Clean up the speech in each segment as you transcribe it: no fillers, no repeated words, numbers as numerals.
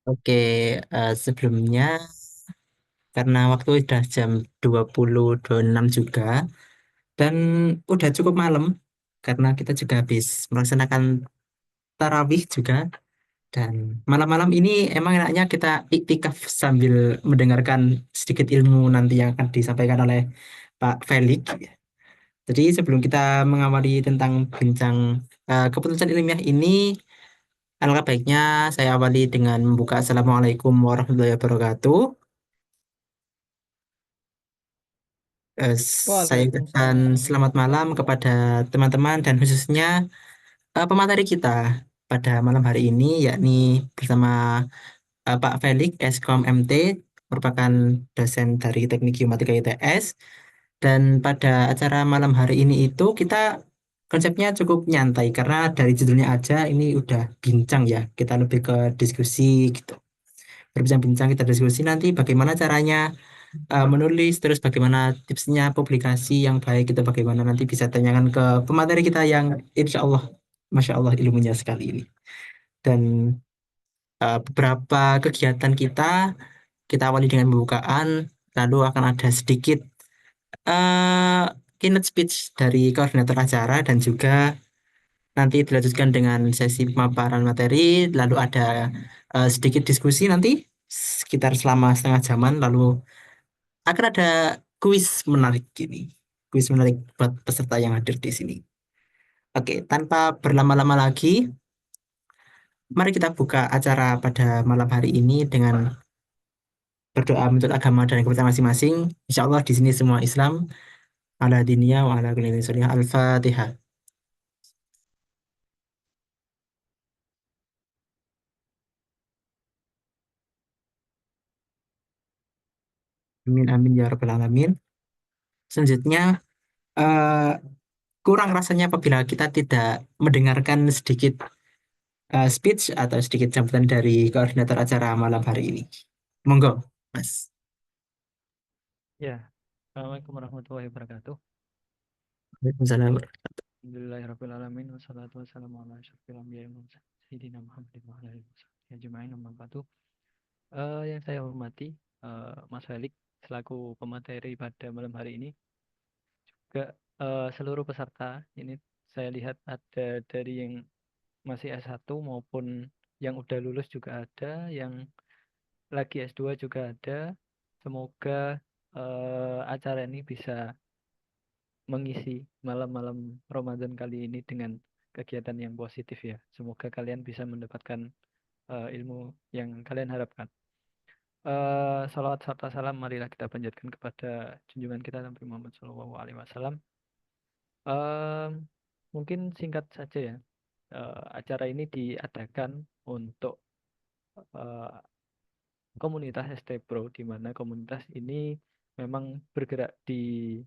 Oke, sebelumnya karena waktu udah jam 20.26 juga dan udah cukup malam karena kita juga habis melaksanakan tarawih juga dan malam-malam ini emang enaknya kita iktikaf sambil mendengarkan sedikit ilmu nanti yang akan disampaikan oleh Pak Felix. Jadi sebelum kita mengawali tentang bincang keputusan ilmiah ini, alangkah baiknya saya awali dengan membuka Assalamualaikum warahmatullahi wabarakatuh. Eh, saya ucapkan Waalaikumsalam selamat warahmatullahi malam kepada wabarakatuh. teman-teman dan khususnya pemateri kita pada malam hari ini, yakni bersama Pak Felix Eskom MT, merupakan dosen dari Teknik Geomatika ITS. Dan pada acara malam hari ini itu kita konsepnya cukup nyantai karena dari judulnya aja ini udah bincang ya. Kita lebih ke diskusi gitu. Berbincang-bincang kita diskusi nanti bagaimana caranya menulis, terus bagaimana tipsnya publikasi yang baik, itu bagaimana nanti bisa tanyakan ke pemateri kita yang insya Allah, Masya Allah ilmunya sekali ini. Dan beberapa kegiatan kita awali dengan pembukaan, lalu akan ada sedikit eh keynote speech dari koordinator acara dan juga nanti dilanjutkan dengan sesi pemaparan materi, lalu ada sedikit diskusi nanti sekitar selama setengah jaman, lalu akan ada kuis menarik gini. Kuis menarik buat peserta yang hadir di sini. Oke, tanpa berlama-lama lagi, mari kita buka acara pada malam hari ini dengan berdoa menurut agama dan kepercayaan masing-masing. Insya Allah di sini semua Islam, ala diniyah wa ala kulli sholiha. Al-Fatihah. Amin amin ya rabbal alamin. Selanjutnya, eh, kurang rasanya apabila kita tidak mendengarkan sedikit speech atau sedikit sambutan dari koordinator acara malam hari ini. Monggo, Mas. Ya, Assalamualaikum warahmatullahi wabarakatuh. Waalaikumsalam. Alhamdulillahirrahmanirrahim. Wassalatu wassalamu ala asyrofil anbiya'i wal mursalin. Sayyidina Muhammadin wa ala alihi wasallam. Ajma'in amma ba'du. Yang saya hormati, Mas Felix selaku pemateri pada malam hari ini, juga seluruh peserta ini saya lihat ada dari yang masih S1 maupun yang udah lulus juga ada, yang lagi S2 juga ada. Semoga acara ini bisa mengisi malam-malam Ramadan kali ini dengan kegiatan yang positif ya. Semoga kalian bisa mendapatkan ilmu yang kalian harapkan. Salawat serta salam marilah kita panjatkan kepada junjungan kita Nabi Muhammad SAW. Em, Mungkin singkat saja ya. Acara ini diadakan untuk eh, komunitas ST Pro, di mana komunitas ini memang bergerak di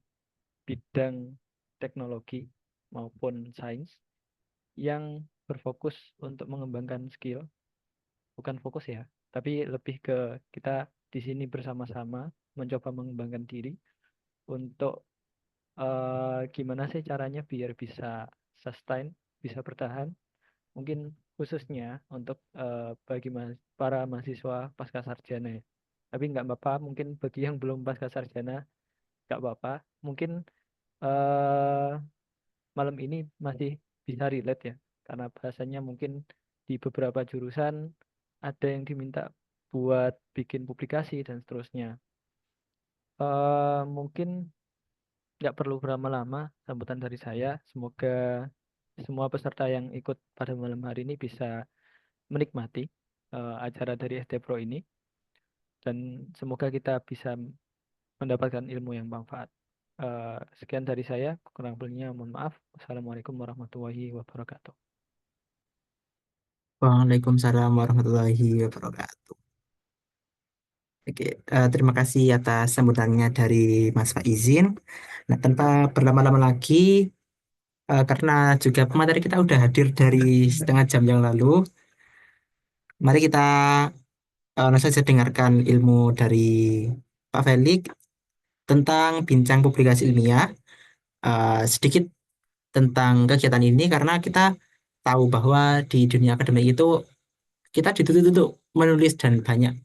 bidang teknologi maupun sains yang berfokus untuk mengembangkan skill, bukan fokus ya, tapi lebih ke kita di sini bersama-sama mencoba mengembangkan diri untuk gimana sih caranya biar bisa sustain, bisa bertahan, mungkin khususnya untuk bagi para mahasiswa pasca sarjana ya. Tapi nggak apa-apa, mungkin bagi yang belum pasca sarjana nggak apa-apa, mungkin eh, malam ini masih bisa relate ya, karena bahasanya mungkin di beberapa jurusan ada yang diminta buat bikin publikasi dan seterusnya. Mungkin nggak perlu berlama-lama sambutan dari saya. Semoga semua peserta yang ikut pada malam hari ini bisa menikmati acara dari ST Pro ini, dan semoga kita bisa mendapatkan ilmu yang bermanfaat. Sekian dari saya, kurang lebihnya mohon maaf. Wassalamualaikum warahmatullahi wabarakatuh. Waalaikumsalam warahmatullahi wabarakatuh. Oke, terima kasih atas sambutannya dari Mas Faizin. Nah, tanpa berlama-lama lagi, karena juga pemateri kita udah hadir dari setengah jam yang lalu, mari kita langsung saja dengarkan ilmu dari Pak Felix tentang bincang publikasi ilmiah, sedikit tentang kegiatan ini karena kita tahu bahwa di dunia akademik itu kita dituntut menulis dan banyak,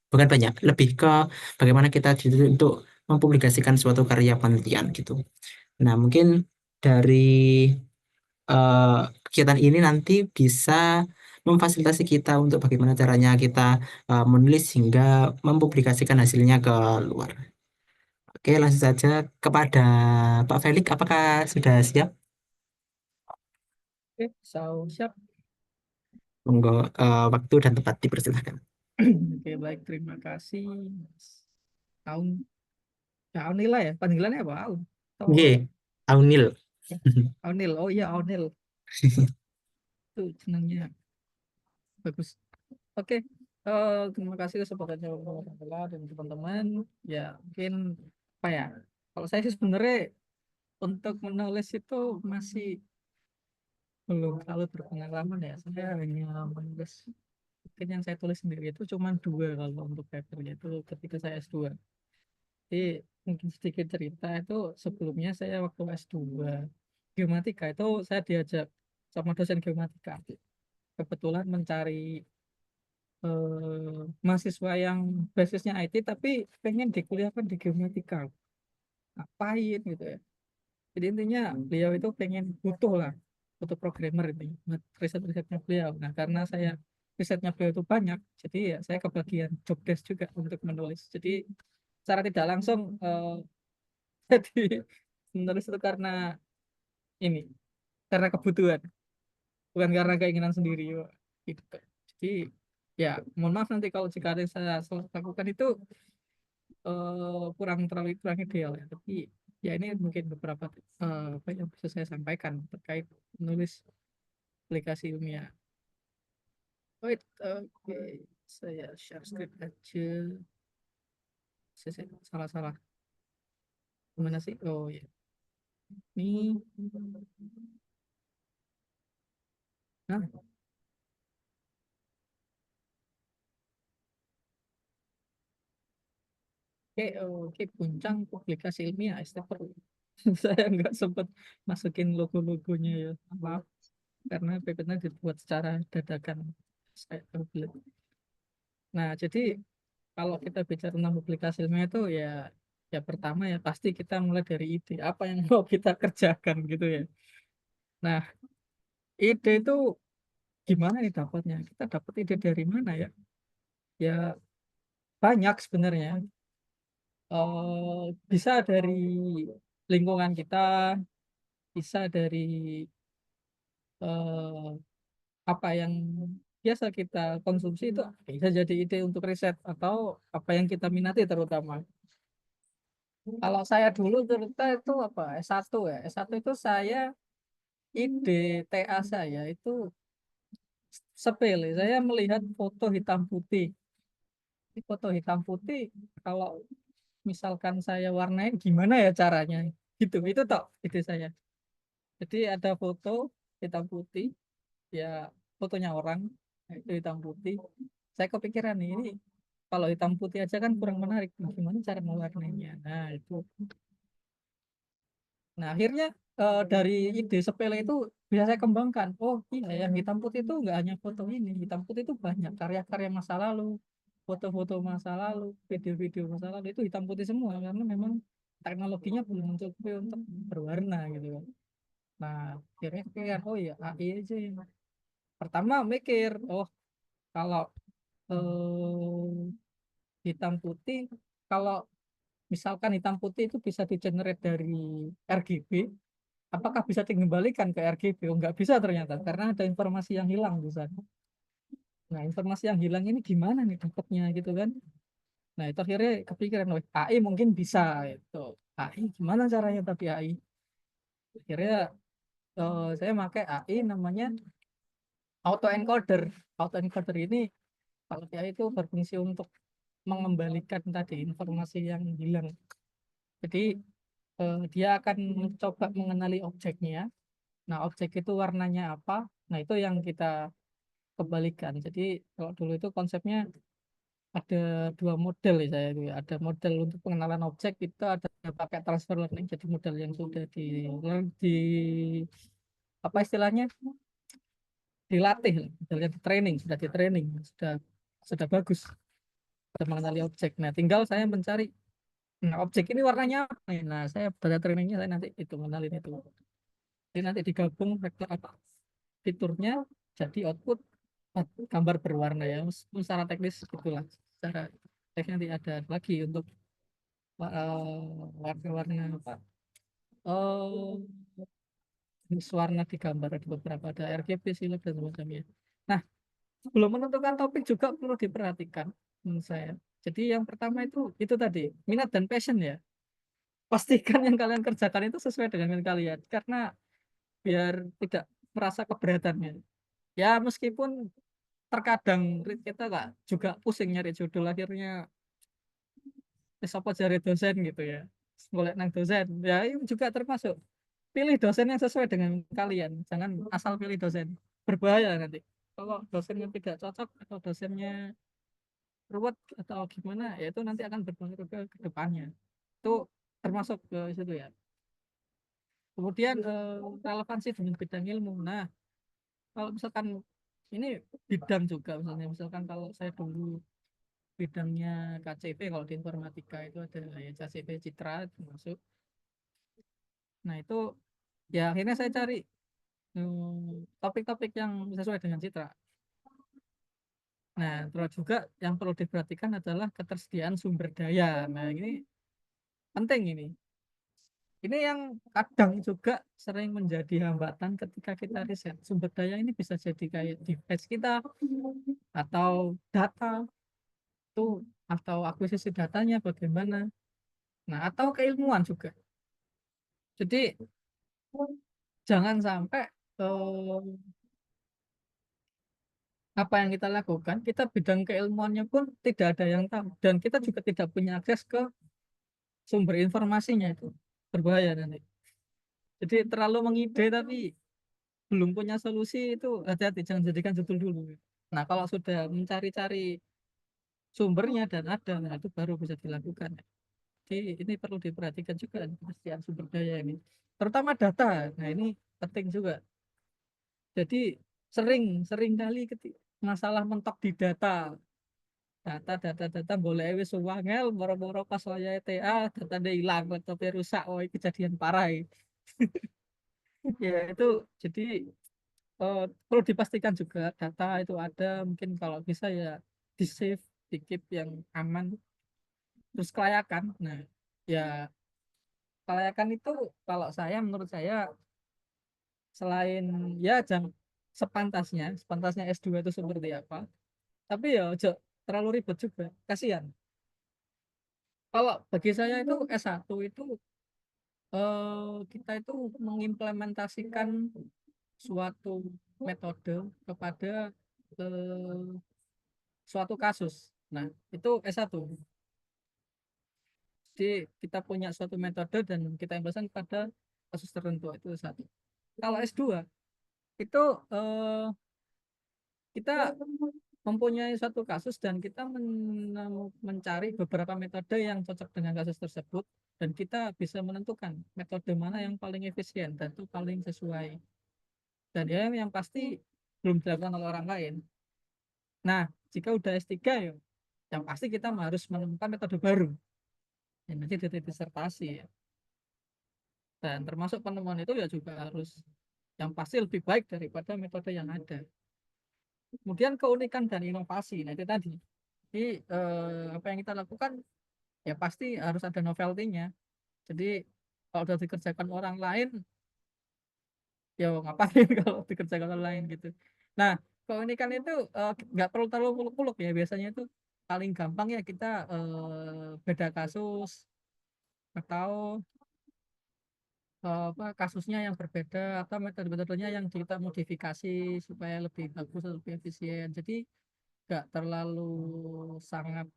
bukan banyak, lebih ke bagaimana kita dituntut untuk mempublikasikan suatu karya penelitian gitu. Nah, mungkin dari eh, kegiatan ini nanti bisa memfasilitasi kita untuk bagaimana caranya kita menulis hingga mempublikasikan hasilnya ke luar. Oke, langsung saja kepada Pak Felix, apakah sudah siap? Oke, so siap. Monggo, waktu dan tempat dipersilahkan. Oke, baik. Terima kasih, Mas Aun. Ya, Aunila ya. Panggilannya apa? Aun. Atau Oke, Aunil. Aunil. Oh iya, Aunil. Itu senangnya. Bagus. Oke. Terima kasih kesempatannya Aunila dan teman-teman. Ya, mungkin apa ya? Kalau saya sih sebenarnya untuk menulis itu masih belum terlalu berpengalaman ya. Saya hanya menulis, mungkin yang saya tulis sendiri itu cuma dua kalau untuk papernya itu ketika saya S2. Jadi mungkin sedikit cerita itu, sebelumnya saya waktu S2 geomatika itu saya diajak sama dosen geomatika. Kebetulan mencari mahasiswa yang basisnya IT tapi pengen dikuliahkan di geomatika. Ngapain gitu ya. Jadi intinya beliau itu pengen butuh lah, butuh programmer ini buat riset-risetnya beliau. Nah, karena saya risetnya beliau itu banyak, jadi ya saya kebagian job desk juga untuk menulis. Jadi secara tidak langsung jadi menulis itu karena ini, karena kebutuhan, bukan karena keinginan sendiri. Wak. Gitu. Jadi ya mohon maaf nanti kalau jika ada yang saya lakukan itu kurang ideal ya. Tapi ya ini mungkin beberapa apa yang bisa saya sampaikan terkait menulis aplikasi ilmiah. Wait, oke, saya share screen aja. Salah-salah. Gimana sih? Oh ya, ini. Nah, oke, puncak publikasi ilmiah, Stepper. Saya nggak sempat masukin logo-logonya ya, maaf, karena PPT dibuat secara dadakan. Saya belum. Nah, jadi kalau kita bicara tentang publikasi ilmiah itu ya, ya pertama ya pasti kita mulai dari ide apa yang mau kita kerjakan gitu ya. Nah, ide itu gimana nih dapatnya? Kita dapat ide dari mana ya? Ya banyak sebenarnya. Bisa dari lingkungan kita, bisa dari eh, apa yang biasa kita konsumsi itu bisa jadi ide untuk riset atau apa yang kita minati terutama. Kalau saya dulu cerita itu apa S1 ya. S1 itu saya ide TA saya itu sepele. Saya melihat foto hitam putih. Di foto hitam putih kalau misalkan saya warnain gimana ya caranya? Gitu. Itu toh ide saya. Jadi ada foto hitam putih, ya fotonya orang itu hitam putih. Saya kepikiran nih, ini kalau hitam putih aja kan kurang menarik. Gimana cara mewarnainya? Nah itu. Nah akhirnya dari ide sepele itu bisa saya kembangkan. Oh iya, yang hitam putih itu nggak hanya foto ini. Hitam putih itu banyak karya-karya masa lalu, foto-foto masa lalu, video-video masa lalu itu hitam putih semua karena memang teknologinya belum mencukupi untuk berwarna gitu kan. Nah akhirnya kepikiran, oh iya AI aja yang pertama mikir, oh kalau hitam putih, kalau misalkan hitam putih itu bisa di-generate dari RGB, apakah bisa dikembalikan ke RGB? Oh, nggak bisa ternyata, karena ada informasi yang hilang di sana. Nah, informasi yang hilang ini gimana nih dapatnya gitu kan? Nah, itu akhirnya kepikiran, oh, AI mungkin bisa itu. AI gimana caranya tapi AI? Akhirnya saya pakai AI namanya autoencoder. Autoencoder ini kalau AI itu berfungsi untuk mengembalikan tadi informasi yang hilang. Jadi dia akan mencoba mengenali objeknya. Nah, objek itu warnanya apa? Nah, itu yang kita kembalikan. Jadi kalau dulu itu konsepnya ada dua model ya saya itu ya. Ada model untuk pengenalan objek itu ada pakai transfer learning. Jadi model yang sudah di apa istilahnya dilatih, model yang di training sudah di training sudah. sudah bagus, sudah mengenali objek. Nah, tinggal saya mencari, nah, objek ini warnanya apa nih? Nah, saya data trainingnya saya nanti itu mengenalin itu. Jadi nanti digabung vektor apa fiturnya jadi output gambar berwarna ya. Meskipun secara teknis gitulah. Secara teknis nanti ada lagi untuk warna-warna apa? Oh, jenis warna di gambar ada beberapa, ada RGB, silip dan semacamnya. Nah, sebelum menentukan topik juga perlu diperhatikan menurut saya. Jadi yang pertama itu tadi minat dan passion ya. Pastikan yang kalian kerjakan itu sesuai dengan minat kalian karena biar tidak merasa keberatannya. Ya meskipun terkadang kita nggak juga pusing nyari judul, akhirnya apa cari dosen gitu ya, boleh nang dosen ya, itu juga termasuk pilih dosen yang sesuai dengan kalian, jangan asal pilih dosen, berbahaya nanti kalau dosennya tidak cocok atau dosennya ruwet atau gimana ya, itu nanti akan berpengaruh ke depannya. Itu termasuk ke situ ya. Kemudian relevansi dengan bidang ilmu. Nah, kalau misalkan ini bidang juga, misalkan kalau saya dulu bidangnya KCP, kalau di informatika itu ada ya KCP Citra masuk. Nah, itu ya akhirnya saya cari topik-topik yang sesuai dengan Citra. Nah, terus juga yang perlu diperhatikan adalah ketersediaan sumber daya. Nah, ini penting ini. Ini yang kadang juga sering menjadi hambatan ketika kita riset. Sumber daya ini bisa jadi kayak device kita atau data itu, atau akuisisi datanya bagaimana. Nah, atau keilmuan juga. Jadi jangan sampai eh, apa yang kita lakukan, kita bidang keilmuannya pun tidak ada yang tahu, dan kita juga tidak punya akses ke sumber informasinya, itu berbahaya nanti. Jadi terlalu mengide tapi belum punya solusi, itu hati-hati, jangan jadikan judul dulu. Nah, kalau sudah mencari-cari sumbernya dan ada, nah itu baru bisa dilakukan. Jadi ini perlu diperhatikan juga ketersediaan sumber daya ini, terutama data. Nah, ini penting juga. Jadi sering sering kali masalah mentok di data boleh wis wangel moro-moro pas saya TA data dia hilang, laptopnya rusak, oh ini kejadian parah ini. Ya itu, jadi perlu dipastikan juga data itu ada, mungkin kalau bisa ya di save, di keep yang aman. Terus kelayakan, nah ya kelayakan itu kalau saya, menurut saya, selain ya jam sepantasnya S2 itu seperti apa, tapi ya ojo terlalu ribet juga, kasihan. Kalau bagi saya itu S1 itu kita itu mengimplementasikan suatu metode kepada eh, suatu kasus. Nah, itu S1. Jadi kita punya suatu metode dan kita implementasikan pada kasus tertentu, itu S1. Kalau S2 itu eh, kita mempunyai suatu kasus dan kita mencari beberapa metode yang cocok dengan kasus tersebut, dan kita bisa menentukan metode mana yang paling efisien dan itu paling sesuai, dan ya yang pasti belum dilakukan oleh orang lain. Nah, jika udah S3 ya yang pasti kita harus menemukan metode baru yang nanti di disertasi ya. Dan termasuk penemuan itu ya juga harus yang pasti lebih baik daripada metode yang ada. Kemudian keunikan dan inovasi, nah itu tadi. Jadi apa yang kita lakukan ya pasti harus ada novelty-nya. Jadi kalau udah dikerjakan orang lain, ya ngapain kalau dikerjakan orang lain gitu. Nah, keunikan itu nggak perlu terlalu muluk-muluk ya. Biasanya itu paling gampang ya kita beda kasus atau apa kasusnya yang berbeda atau metode-metodenya yang kita modifikasi supaya lebih bagus, lebih efisien. Jadi nggak terlalu sangat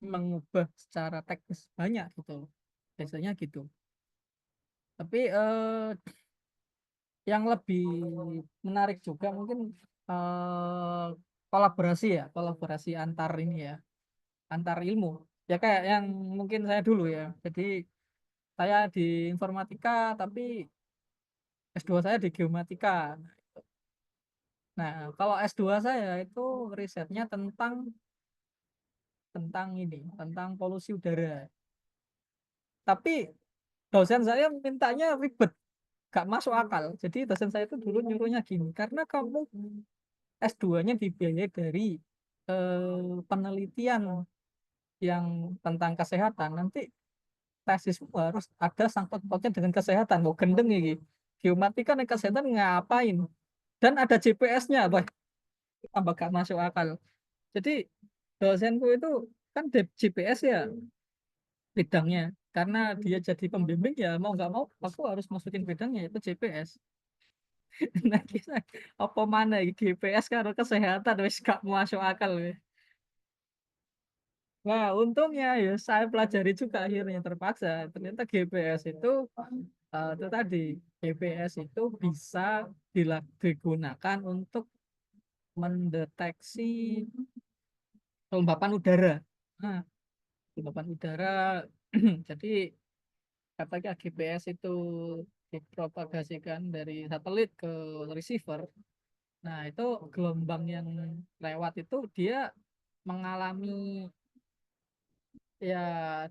mengubah secara teknis banyak gitu. Biasanya gitu. Tapi yang lebih menarik juga mungkin eh, kolaborasi ya, kolaborasi antar ini ya, antar ilmu. Ya kayak yang mungkin saya dulu ya. Jadi saya di informatika tapi S2 saya di geomatika. Nah, kalau S2 saya itu risetnya tentang polusi udara. Tapi dosen saya mintanya ribet, gak masuk akal. Jadi dosen saya itu dulu nyuruhnya gini, karena kamu S2-nya dibiayai dari penelitian yang tentang kesehatan, nanti tesismu harus ada sangkut pautnya dengan kesehatan. Mau gendeng ini. Geomatika dan kesehatan ngapain? Dan ada GPS-nya, bah, tambah gak masuk akal. Jadi dosenku itu kan GPS ya bidangnya. Karena dia jadi pembimbing ya mau nggak mau aku harus masukin bidangnya itu GPS. Nah, kita apa mana iki GPS karo kesehatan wis gak masuk akal weh. Nah, untungnya ya saya pelajari juga akhirnya terpaksa. Ternyata GPS itu tadi GPS itu bisa digunakan untuk mendeteksi kelembapan udara. Nah, kelembapan udara. Jadi katanya GPS itu dipropagasikan dari satelit ke receiver. Nah, itu gelombang yang lewat itu dia mengalami ya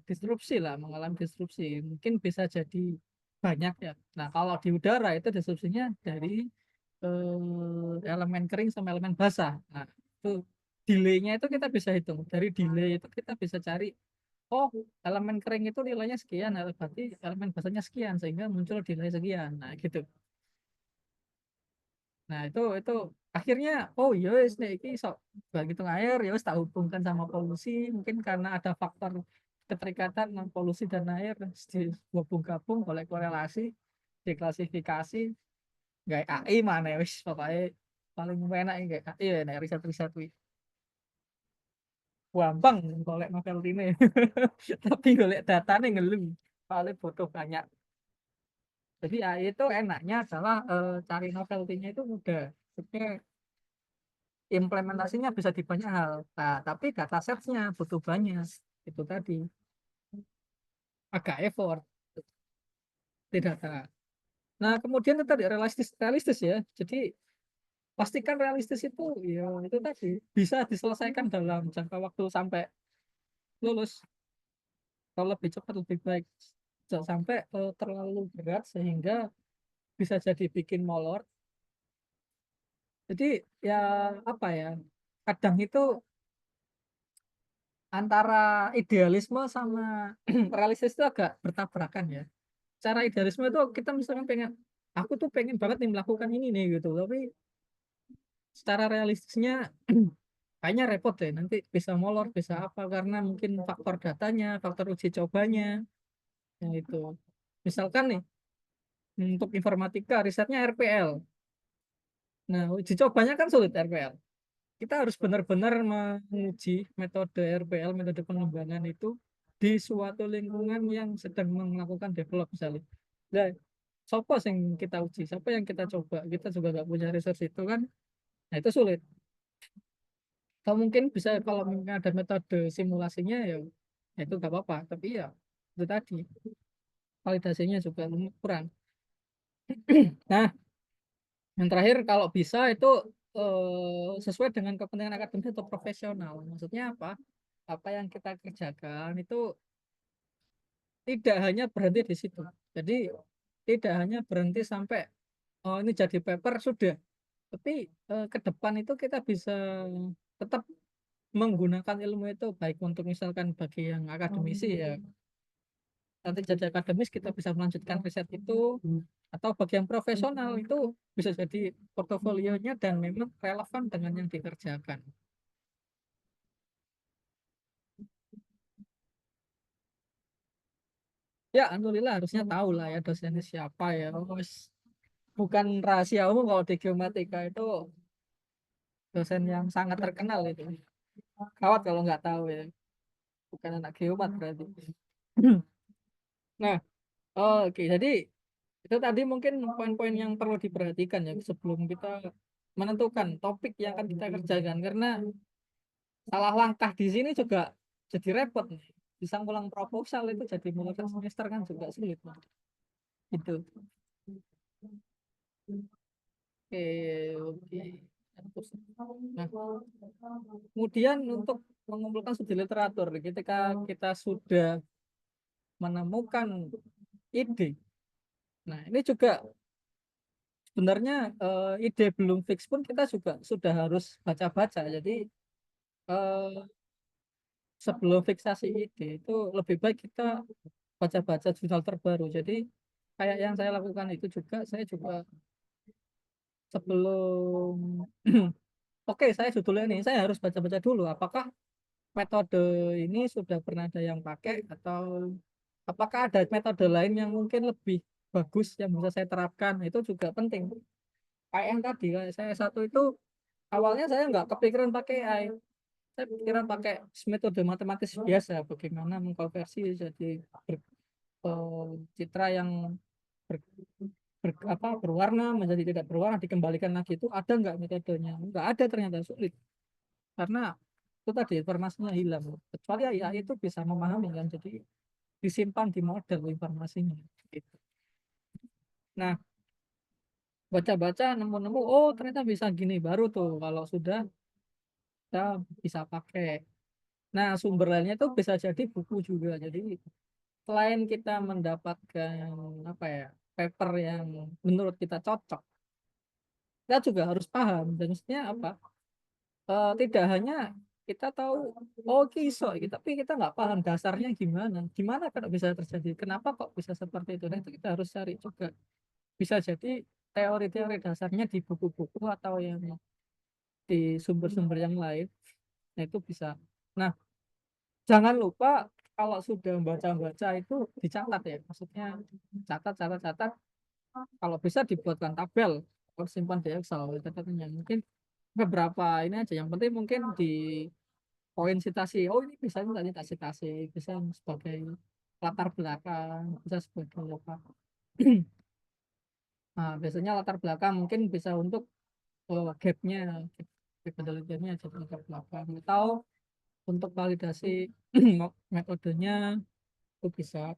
disrupsi lah, mengalami disrupsi. Mungkin bisa jadi banyak ya. Nah, kalau di udara itu disrupsinya dari elemen kering sama elemen basah. Nah, itu delaynya itu kita bisa hitung. Dari delay itu kita bisa cari, oh elemen kering itu nilainya sekian, berarti elemen basahnya sekian sehingga muncul delay sekian. Nah, gitu. Nah, itu akhirnya oh iya wis nek iki sok hitung air ya wis tak hubungkan sama polusi, mungkin karena ada faktor keterikatan dengan polusi dan air digabung-gabung oleh korelasi, diklasifikasi, gawe AI mana wis pokoknya paling enak kayak AI ya nek riset-riset kuwi. Gampang golek novel ini. Tapi golek datanya ngeluh. Paling butuh banyak. Jadi AI itu enaknya adalah cari novelty-nya itu mudah. Maksudnya implementasinya bisa di banyak hal. Nah, tapi datasetnya butuh banyak. Itu tadi agak effort di data. Nah, kemudian itu tadi realistis, realistis ya. Jadi pastikan realistis itu ya itu tadi bisa diselesaikan dalam jangka waktu sampai lulus. Kalau lebih cepat lebih baik. Jangan sampai terlalu berat sehingga bisa jadi bikin molor. Jadi ya apa ya? Kadang itu antara idealisme sama realistis itu agak bertabrakan ya. Cara idealisme itu kita misalkan pengen, aku tuh pengen banget nih melakukan ini nih gitu, tapi secara realistisnya kayaknya repot deh, nanti bisa molor bisa apa karena mungkin faktor datanya, faktor uji cobanya, yang itu misalkan nih untuk informatika risetnya RPL. Nah, uji cobanya kan sulit RPL. Kita harus benar-benar menguji metode RPL, metode pengembangan itu di suatu lingkungan yang sedang melakukan develop misalnya. Nah, siapa yang kita uji, siapa yang kita coba, kita juga nggak punya resource itu kan, nah itu sulit. Atau mungkin bisa kalau mungkin ada metode simulasinya ya, ya itu nggak apa-apa, tapi ya itu tadi validasinya juga kurang. Nah, yang terakhir kalau bisa itu sesuai dengan kepentingan akademis atau profesional. Maksudnya apa? Apa yang kita kerjakan itu tidak hanya berhenti di situ. Jadi tidak hanya berhenti sampai oh ini jadi paper sudah, tapi ke depan itu kita bisa tetap menggunakan ilmu itu baik untuk misalkan bagi yang akademisi ya nanti jadi akademis kita bisa melanjutkan riset itu atau bagi yang profesional itu bisa jadi portofolionya dan memang relevan dengan yang dikerjakan. Ya, alhamdulillah harusnya tahu lah ya dosennya siapa ya. Bukan rahasia umum kalau di geomatika itu dosen yang sangat terkenal itu. Kawat kalau nggak tahu ya. Bukan anak geomat berarti. Nah, oke. Jadi itu tadi mungkin poin-poin yang perlu diperhatikan ya sebelum kita menentukan topik yang akan kita kerjakan. Karena salah langkah di sini juga jadi repot nih. Bisa ngulang proposal itu jadi mulai semester kan juga sulit. Itu. Oke, oke. Nah, kemudian untuk mengumpulkan studi literatur, ketika kita sudah menemukan ide, nah ini juga sebenarnya ide belum fix pun kita juga sudah harus baca-baca. Jadi eh, sebelum fiksasi ide itu lebih baik kita baca-baca jurnal terbaru. Jadi kayak yang saya lakukan itu juga, saya juga sebelum oke saya judulnya ini, saya harus baca-baca dulu apakah metode ini sudah pernah ada yang pakai atau apakah ada metode lain yang mungkin lebih bagus yang bisa saya terapkan. Itu juga penting. Kayak yang tadi, kayak saya satu itu awalnya saya nggak kepikiran pakai AI. Saya pikiran pakai metode matematis biasa, bagaimana mengkonversi jadi citra yang ber- berwarna menjadi tidak berwarna, dikembalikan lagi. Itu ada nggak metodenya? Nggak ada, ternyata sulit karena itu tadi informasinya hilang, kecuali AI itu bisa memahami kan, jadi disimpan di model informasinya gitu. Nah, baca-baca nemu-nemu, oh ternyata bisa gini, baru tuh kalau sudah kita bisa pakai. Nah, sumber lainnya itu bisa jadi buku juga. Jadi selain kita mendapatkan apa ya, paper yang menurut kita cocok, kita juga harus paham dan maksudnya apa, tidak hanya kita tahu oh iso gitu, tapi kita nggak paham dasarnya gimana gimana kalau bisa terjadi, kenapa kok bisa seperti itu. Nah, itu kita harus cari juga. Bisa jadi teori-teori dasarnya di buku-buku atau yang di sumber-sumber yang lain. Nah, itu bisa. Nah, jangan lupa kalau sudah baca-baca itu dicatat ya, maksudnya catat catat catat, kalau bisa dibuatkan tabel atau simpan di Excel catatannya. Mungkin beberapa ini aja yang penting, mungkin di poin citasi, oh ini bisa tadi tak citasi, bisa sebagai latar belakang, bisa sebagai apa. Nah, biasanya latar belakang mungkin bisa untuk gapnya, gap penelitiannya jadi latar belakang, atau untuk validasi metodenya itu bisa.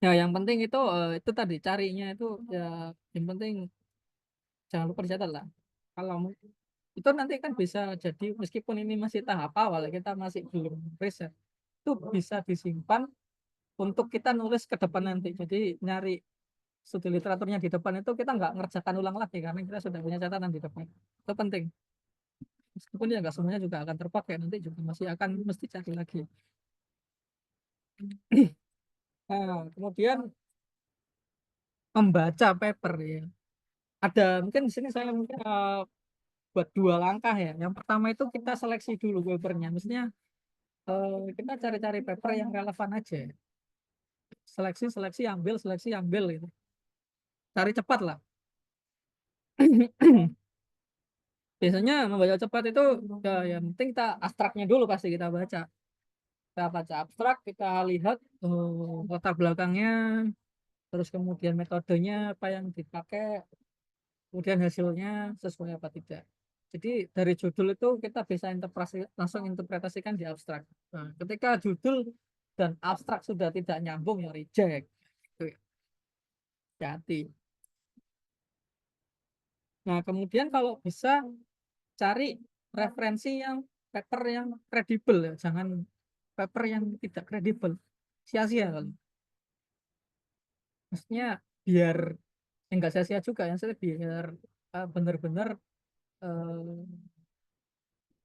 Ya yang penting itu tadi carinya itu ya, yang penting jangan lupa dicatat lah. Kalau itu nanti kan bisa jadi, meskipun ini masih tahap awal kita masih belum riset, itu bisa disimpan untuk kita nulis ke depan nanti. Jadi nyari studi literaturnya di depan itu kita nggak ngerjakan ulang lagi karena kita sudah punya catatan di depan. Itu penting. Meskipun ya nggak semuanya juga akan terpakai, nanti juga masih akan mesti cari lagi. Nah, kemudian membaca paper ya. Ada mungkin di sini saya mungkin buat dua langkah ya. Yang pertama itu kita seleksi dulu papernya. Maksudnya kita cari-cari paper yang relevan aja. Seleksi, seleksi, ambil gitu. Cari cepat lah. Biasanya membaca cepat itu ya, yang penting kita abstraknya dulu pasti kita baca. Kita baca abstrak, kita lihat latar belakangnya, terus kemudian metodenya apa yang dipakai, kemudian hasilnya sesuai apa tidak. Jadi dari judul itu kita bisa langsung interpretasikan di abstrak. Nah, ketika judul dan abstrak sudah tidak nyambung ya reject. Itu hati. Nah, kemudian kalau bisa cari referensi yang paper yang kredibel ya, jangan paper yang tidak kredibel. Sia-sia kan. Maksudnya biar enggak sia-sia juga yang saya biar benar-benar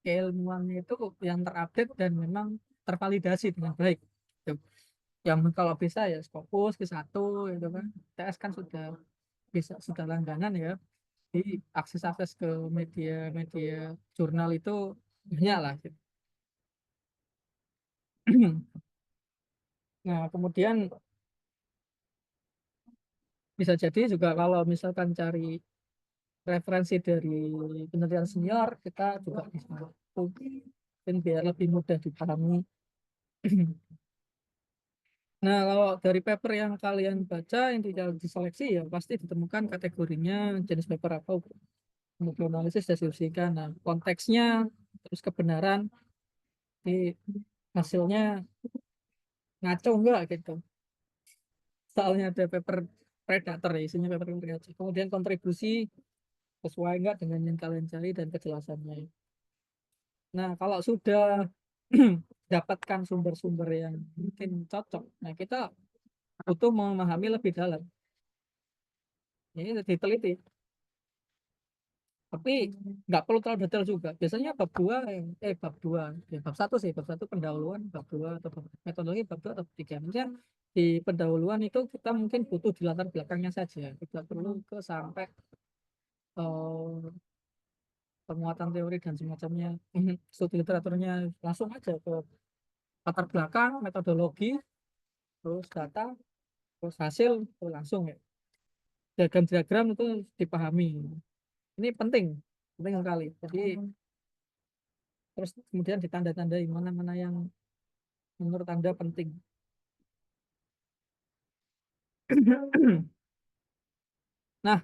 keilmuannya itu yang terupdate dan memang tervalidasi dengan baik. Gitu. Yang kalau bisa ya fokus ke satu itu kan. TS kan sudah bisa sudah langganan ya. Di akses-akses ke media-media jurnal itu banyak lah. Gitu. Nah, kemudian bisa jadi juga kalau misalkan cari referensi dari penelitian senior, kita juga bisa mungkin biar lebih mudah dipahami. Nah, kalau dari paper yang kalian baca, yang tidak diseleksi ya pasti ditemukan kategorinya, jenis paper apa, kemudian analisis dan diskusikan. Nah, konteksnya, terus kebenaran, di hasilnya ngaco enggak gitu. Soalnya ada paper predator ya, isinya paper predator. Kemudian kontribusi, sesuai nggak dengan yang kalian cari dan kejelasannya. Nah, kalau sudah dapatkan sumber-sumber yang mungkin cocok, nah kita butuh memahami lebih dalam. Ini diteliti, tapi nggak perlu terlalu detail juga. Biasanya bab dua, ya, bab satu sih, bab satu pendahuluan, bab dua atau metodologi, bab dua atau bab tiga. Misalnya di pendahuluan itu kita mungkin butuh di latar belakangnya saja, tidak perlu ke sampai eh, penguatan teori dan semacamnya. Studi literaturnya langsung aja ke latar belakang, metodologi, terus data, terus hasil, terus langsung ya. Diagram-diagram itu dipahami. Ini penting, penting sekali. Jadi terus kemudian ditanda-tandai mana-mana yang menurut Anda penting. Nah,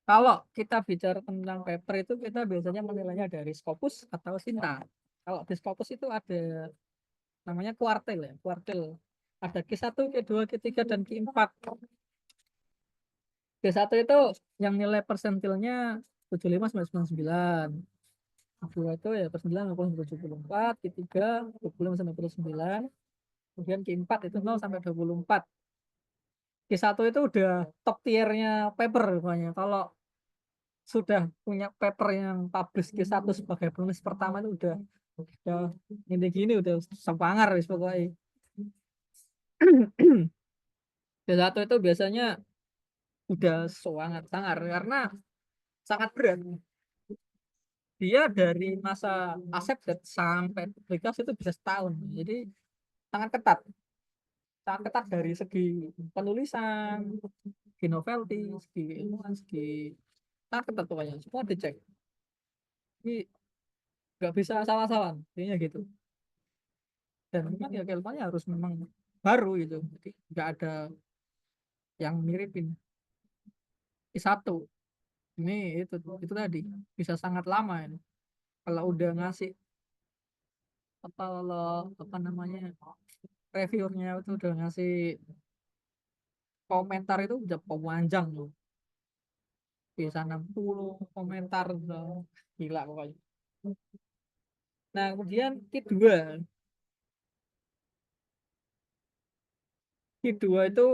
kalau kita bicara tentang paper itu kita biasanya menilainya dari Scopus atau Sinta. Kalau di Scopus itu ada namanya kuartil ya, kuartil. Ada Q1, Q2, Q3, dan Q4. Q1 itu yang nilai persentilnya 75 sampai 99. Q2 itu ya per 9 maupun 74, Q3 25 sampai 29. Kemudian Q4 itu 0 sampai 24. Q1 itu udah top tiernya paper pokoknya. Kalau sudah punya paper yang publish Q1 sebagai penulis pertama itu udah ini gini udah sepangar wis pokoknya. Q1 itu biasanya udah sangat sangar karena sangat berat. Dia dari masa accepted sampai publikasi itu bisa setahun. Jadi sangat ketat. Sangat ketat dari segi penulisan, segi novelty, segi ilmuwan, segi sangat ketat pokoknya. Semua dicek. Jadi nggak bisa salah-salah. Intinya gitu. Dan memang ya keilmuannya harus memang baru gitu. Jadi nggak ada yang miripin. I1 ini itu tadi bisa sangat lama ini. Kalau udah ngasih kalau apa namanya reviewernya itu udah ngasih komentar itu udah pemanjang loh, bisa 60 komentar udah gila pokoknya. Nah kemudian Q2 itu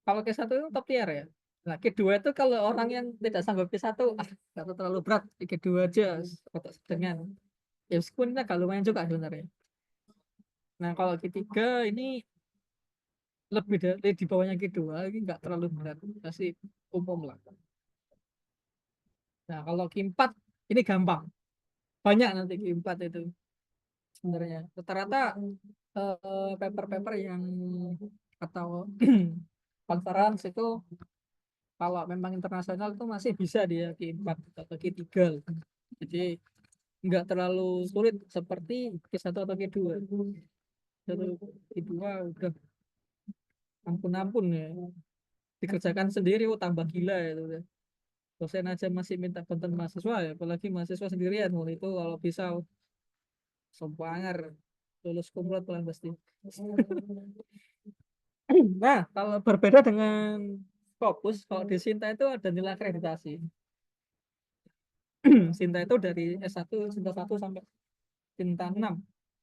kalau Q1 itu top tier ya. Nah Q2 itu kalau orang yang tidak sanggup Q1 nggak terlalu berat, Q2 aja untuk dengan ya meskipun ini agak lumayan juga sebenarnya. Nah kalau Q3 ini lebih dari di bawahnya Q2 ini nggak terlalu berat, masih umum lah. Nah kalau Q4 ini gampang, banyak nanti Q4 itu sebenarnya rata-rata paper-paper yang atau conference itu kalau memang internasional itu masih bisa dia Q4 atau Q3, jadi nggak terlalu sulit seperti Q1 atau Q2. Satu Q2 udah ampun-ampun ya, dikerjakan sendiri tambah gila ya itu. Dosen aja masih minta bantuan mahasiswa ya, apalagi mahasiswa sendirian. Wah, itu kalau bisa sembanger lulus kumlot paling pasti. Nah, kalau berbeda dengan Scopus, kalau di Sinta itu ada nilai akreditasi. Sinta itu dari S1, Sinta 1 sampai Sinta 6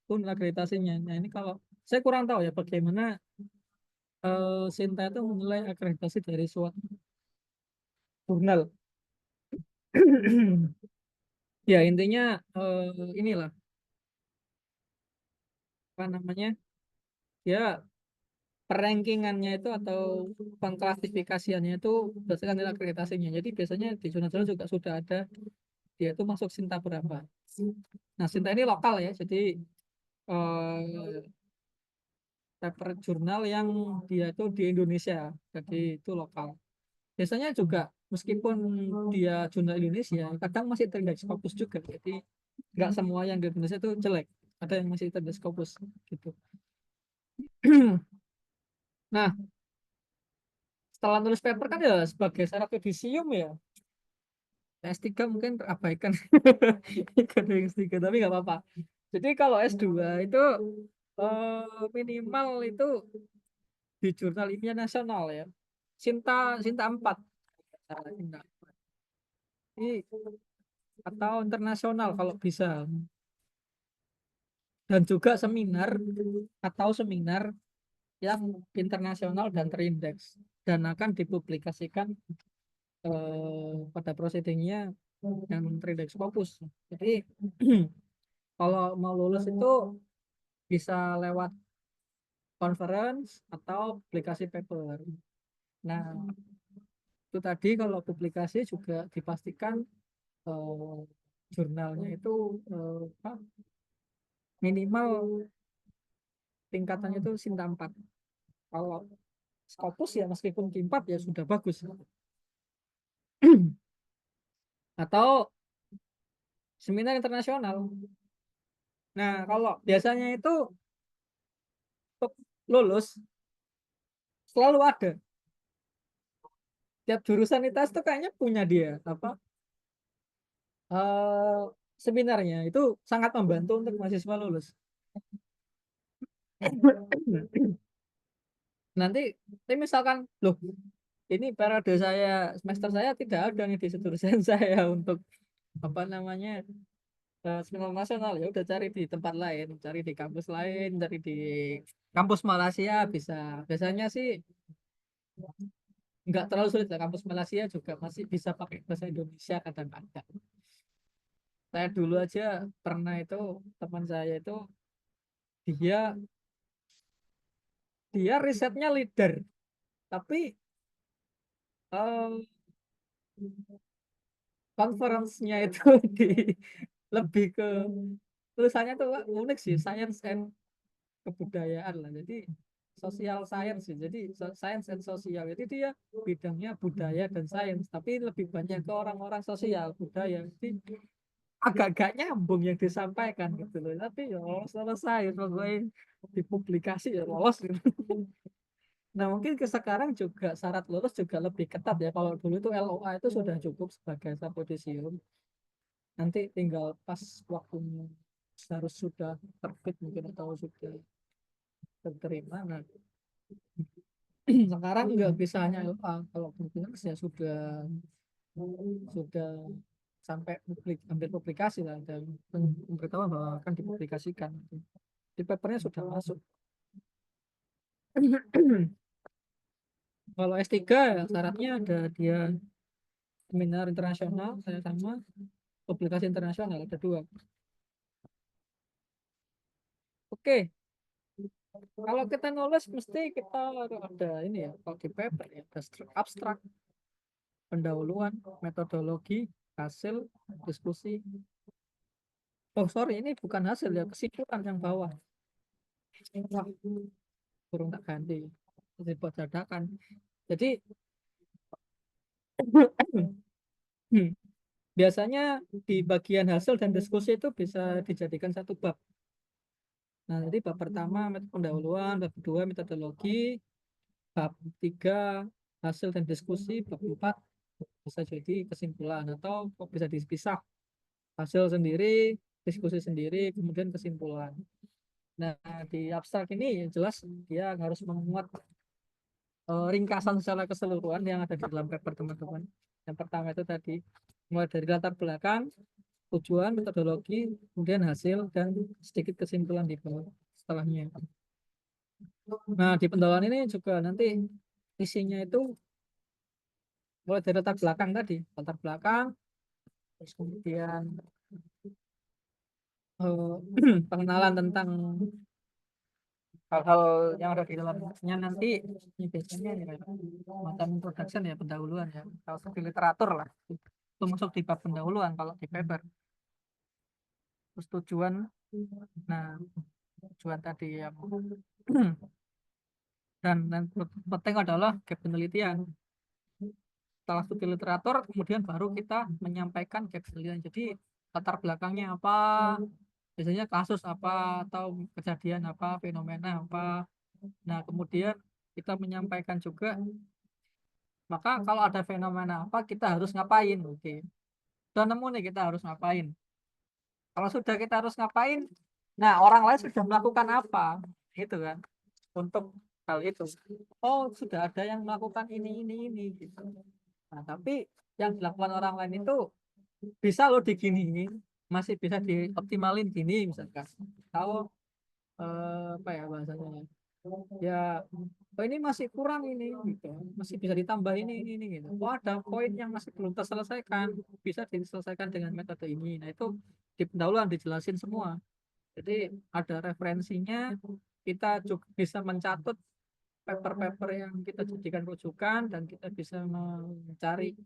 itu nilai akreditasinya. Nah, ini kalau saya kurang tahu ya bagaimana Sinta itu menilai akreditasi dari suatu jurnal. Ya, intinya inilah apa namanya? Ya, perankingannya itu atau pengklasifikasiannya itu berdasarkan nilai akreditasinya. Jadi biasanya di jurnal-jurnal juga sudah ada dia itu masuk Sinta berapa. Nah, Sinta ini lokal ya, jadi eh, paper jurnal yang dia itu di Indonesia, jadi itu lokal. Biasanya juga meskipun dia jurnal Indonesia, kadang masih terindeks Scopus juga. Jadi nggak semua yang di Indonesia itu jelek, ada yang masih terindeks Scopus gitu. Nah, setelah nulis paper kan ya sebagai syarat yudisium ya. S3 mungkin terabaikan ikut S3 tapi nggak apa-apa. Jadi kalau S2 itu minimal itu di jurnal ilmiah nasional ya. Sinta Sinta 4. Sinta. atau internasional kalau bisa, dan juga seminar yang internasional dan terindeks dan akan dipublikasikan pada proceedingnya yang terindeks Scopus. Jadi kalau mau lulus itu bisa lewat conference atau publikasi paper. Nah, itu tadi kalau publikasi juga dipastikan eh, jurnalnya itu apa, minimal tingkatannya itu Sinta 4. Kalau Scopus ya meskipun Q4 ya sudah bagus. Atau seminar internasional. Nah, kalau biasanya itu untuk lulus selalu ada. Tiap jurusan itu kayaknya punya dia apa eh, seminarnya itu sangat membantu untuk mahasiswa lulus. Nanti, misalkan loh ini periode saya semester saya tidak ada nih di jurusan saya untuk apa namanya seminar nasional, ya udah cari di tempat lain, cari di kampus lain, cari di kampus Malaysia bisa. Biasanya sih nggak terlalu sulit lah, kampus Malaysia juga masih bisa pakai bahasa Indonesia kadang-kadang. Saya dulu aja pernah itu, teman saya itu dia dia risetnya leader, tapi eh, conference-nya itu di lebih ke tulisannya tuh Wak, unik sih, science and kebudayaan lah. Jadi sosial science sih. Jadi science and sosial. Jadi dia bidangnya budaya dan sains, tapi lebih banyak ke orang-orang sosial budaya. Jadi agak-agak nyambung yang disampaikan gitu loh. Tapi ya lolos selesai, pokoknya dipublikasi ya lolos gitu. Nah, mungkin ke sekarang juga syarat lulus juga lebih ketat ya. Kalau dulu itu LOA itu sudah cukup sebagai sarjana. Nanti tinggal pas waktunya harus sudah terbit mungkin atau sudah terterima. Nah, sekarang nggak bisa hanya LOA. Kalau publikasi ya sudah sampai ambil publikasi lah, dan memberitahu bahwa akan dipublikasikan. Di papernya sudah masuk. Kalau S3 ya syaratnya ada dia seminar internasional saya sama publikasi internasional ada 2. Oke, kalau kita nulis mesti kita ada ini ya, kalau di paper ya ada abstrak, pendahuluan, metodologi, hasil, diskusi. Oh sorry, ini bukan hasil ya, kesimpulan yang bawah. Wah, kurang tak ganti. Dibuat dadakan. Jadi biasanya di bagian hasil dan diskusi itu bisa dijadikan satu bab. Nah, jadi bab pertama pendahuluan, bab kedua metodologi, bab tiga hasil dan diskusi, bab empat bisa jadi kesimpulan atau kok bisa dipisah, hasil sendiri, diskusi sendiri, kemudian kesimpulan. Nah, di abstrak ini yang jelas dia harus memuat ringkasan secara keseluruhan yang ada di dalam paper teman-teman. Yang pertama itu tadi mulai dari latar belakang, tujuan, metodologi, kemudian hasil dan sedikit kesimpulan di bawah setelahnya. Nah, di pendahuluan ini juga nanti isinya itu mulai dari latar belakang tadi, latar belakang, terus kemudian pengenalan tentang hal-hal yang ada di dalamnya nanti. Ini biasanya ya, macam introduction ya, pendahuluan ya, kalau di literatur lah itu masuk di bab pendahuluan kalau di paper. Terus tujuan, nah tujuan tadi yang dan penting adalah gap penelitian. Setelah studi literatur kemudian baru kita menyampaikan gap penelitian. Jadi latar belakangnya apa, biasanya kasus apa atau kejadian apa, fenomena apa. Nah, kemudian kita menyampaikan juga, maka kalau ada fenomena apa kita harus ngapain. Oke, udah nemu nih kita harus ngapain. Kalau sudah kita harus ngapain, nah orang lain sudah melakukan apa, gitu kan, untuk hal itu. Oh, sudah ada yang melakukan ini gitu. Nah, tapi yang dilakukan orang lain itu bisa loh diginiin, masih bisa dioptimalin gini misalkan. Kalau apa ya bahasanya ya, oh ini masih kurang ini gitu, masih bisa ditambah ini gitu. Oh ada poin yang masih belum terselesaikan, bisa diselesaikan dengan metode ini. Nah itu di pendahuluan dijelasin semua. Jadi ada referensinya, kita juga bisa mencatat paper-paper yang kita jadikan rujukan, dan kita bisa mencari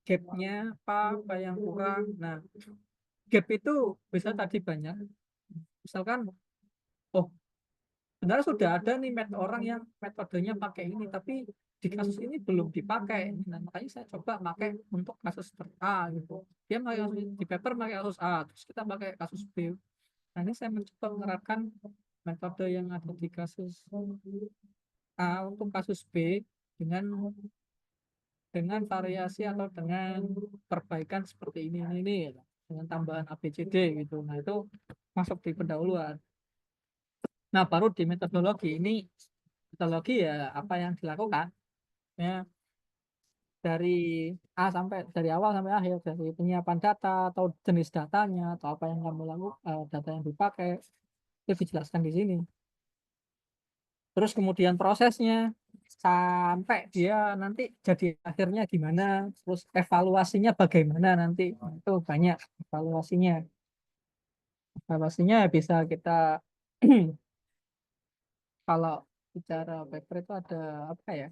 gapnya apa yang kurang. Nah gap itu bisa tadi banyak, misalkan oh sebenarnya sudah ada nih orang yang metodenya pakai ini, tapi di kasus ini belum dipakai. Nah, makanya saya coba pakai untuk kasus A gitu. Dia pakai kasus di paper pakai kasus A, terus kita pakai kasus B. Nah, ini saya mencoba menerapkan metode yang ada di kasus A untuk kasus B dengan variasi atau dengan perbaikan seperti ini ya. Dengan tambahan ABCD gitu. Nah, itu masuk di pendahuluan. Nah, baru di metodologi ini, metodologi ya apa yang dilakukan ya, dari dari awal sampai akhir, dari penyiapan data atau jenis datanya atau apa yang kamu lakukan, data yang dipakai itu dijelaskan di sini. Terus kemudian prosesnya sampai dia nanti jadi akhirnya gimana, terus evaluasinya bagaimana nanti. Nah, itu banyak evaluasinya. Evaluasinya bisa kita kalau bicara paper itu ada apa ya,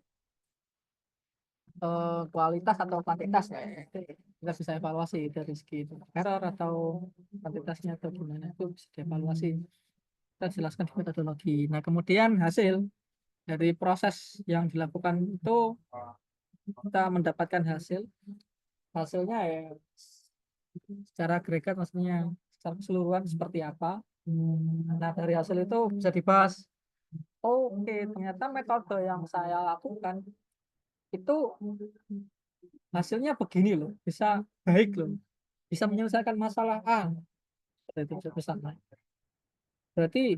kualitas atau kuantitas ya, itu kita bisa evaluasi dari segi itu error atau kuantitasnya atau gimana, itu bisa dievaluasi, kita jelaskan di metodologi. Nah kemudian hasil dari proses yang dilakukan itu, kita mendapatkan hasilnya ya secara agregat, maksudnya secara keseluruhan seperti apa. Nah dari hasil itu bisa dibahas, oke ternyata metode yang saya lakukan itu hasilnya begini loh, bisa baik loh, bisa menyelesaikan masalah A. Seperti itu misalnya. Berarti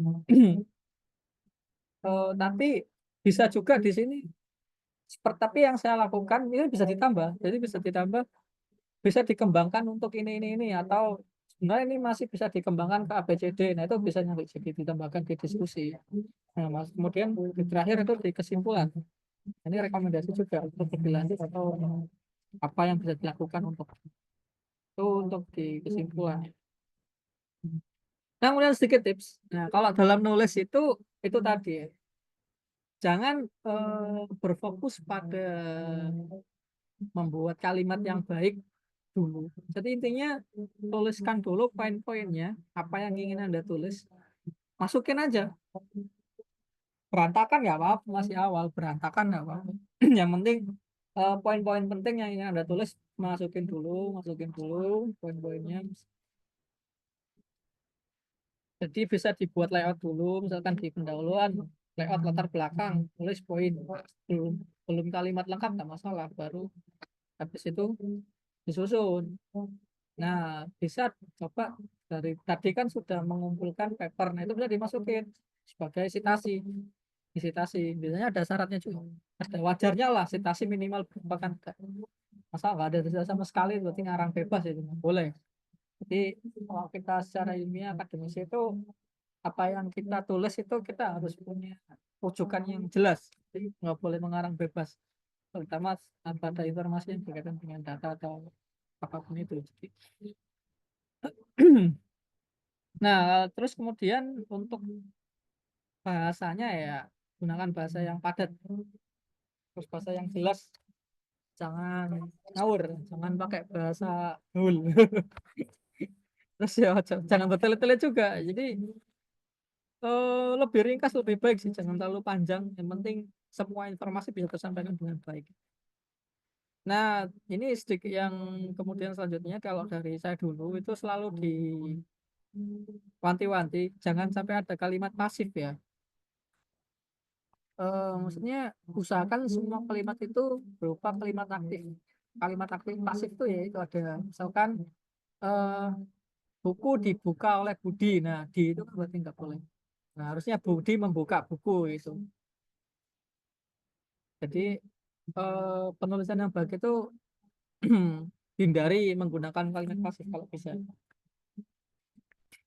nanti bisa juga di sini seperti, tapi yang saya lakukan ini bisa ditambah, jadi bisa ditambah, bisa dikembangkan untuk ini atau sebenarnya ini masih bisa dikembangkan ke ABCD. Nah itu bisa nanti jadi ditambahkan di diskusi. Nah mas, kemudian di terakhir itu di kesimpulan, ini rekomendasi juga untuk lebih lanjut atau apa yang bisa dilakukan untuk itu, untuk di kesimpulan. Nah, kemudian sedikit tips. Nah, kalau dalam nulis itu tadi ya, jangan berfokus pada membuat kalimat yang baik dulu. Jadi intinya tuliskan dulu poin-poinnya, apa yang ingin Anda tulis, masukin aja. Berantakan nggak apa-apa, masih awal, berantakan nggak apa-apa. Yang penting poin-poin penting yang ingin Anda tulis, masukin dulu poin-poinnya. Jadi bisa dibuat layout dulu, misalkan di pendahuluan, layout latar belakang, tulis poin, belum belum kalimat lengkap nggak masalah, baru habis itu disusun. Nah, bisa coba dari tadi kan sudah mengumpulkan paper, nah itu bisa dimasukin sebagai citasi. Disitasi, biasanya ada syaratnya juga. Ada wajarnya lah, citasi minimal bahkan masa nggak ada citasi sama sekali, berarti ngarang bebas itu nggak boleh. Jadi kalau kita secara ilmiah akademis itu, apa yang kita tulis itu kita harus punya rujukan yang jelas. Jadi nggak boleh mengarang bebas, terutama pada informasi yang berkaitan dengan data atau apapun itu. Jadi, nah, terus kemudian untuk bahasanya ya gunakan bahasa yang padat, terus bahasa yang jelas, jangan ngawur, jangan pakai bahasa gaul. Terus ya jangan bertele-tele juga. Jadi lebih ringkas lebih baik sih, jangan terlalu panjang. Yang penting semua informasi bisa tersampaikan dengan baik. Nah, ini sedikit yang kemudian selanjutnya, kalau dari saya dulu itu selalu wanti-wanti, jangan sampai ada kalimat pasif ya. Maksudnya usahakan semua kalimat itu berupa kalimat aktif. Kalimat aktif pasif itu ya itu ada, misalkan eh, buku dibuka oleh Budi. Nah, di itu kan berarti nggak boleh. Nah, harusnya Budi membuka buku itu. Jadi penulisan yang baik itu hindari menggunakan kalimat pasif kalau bisa.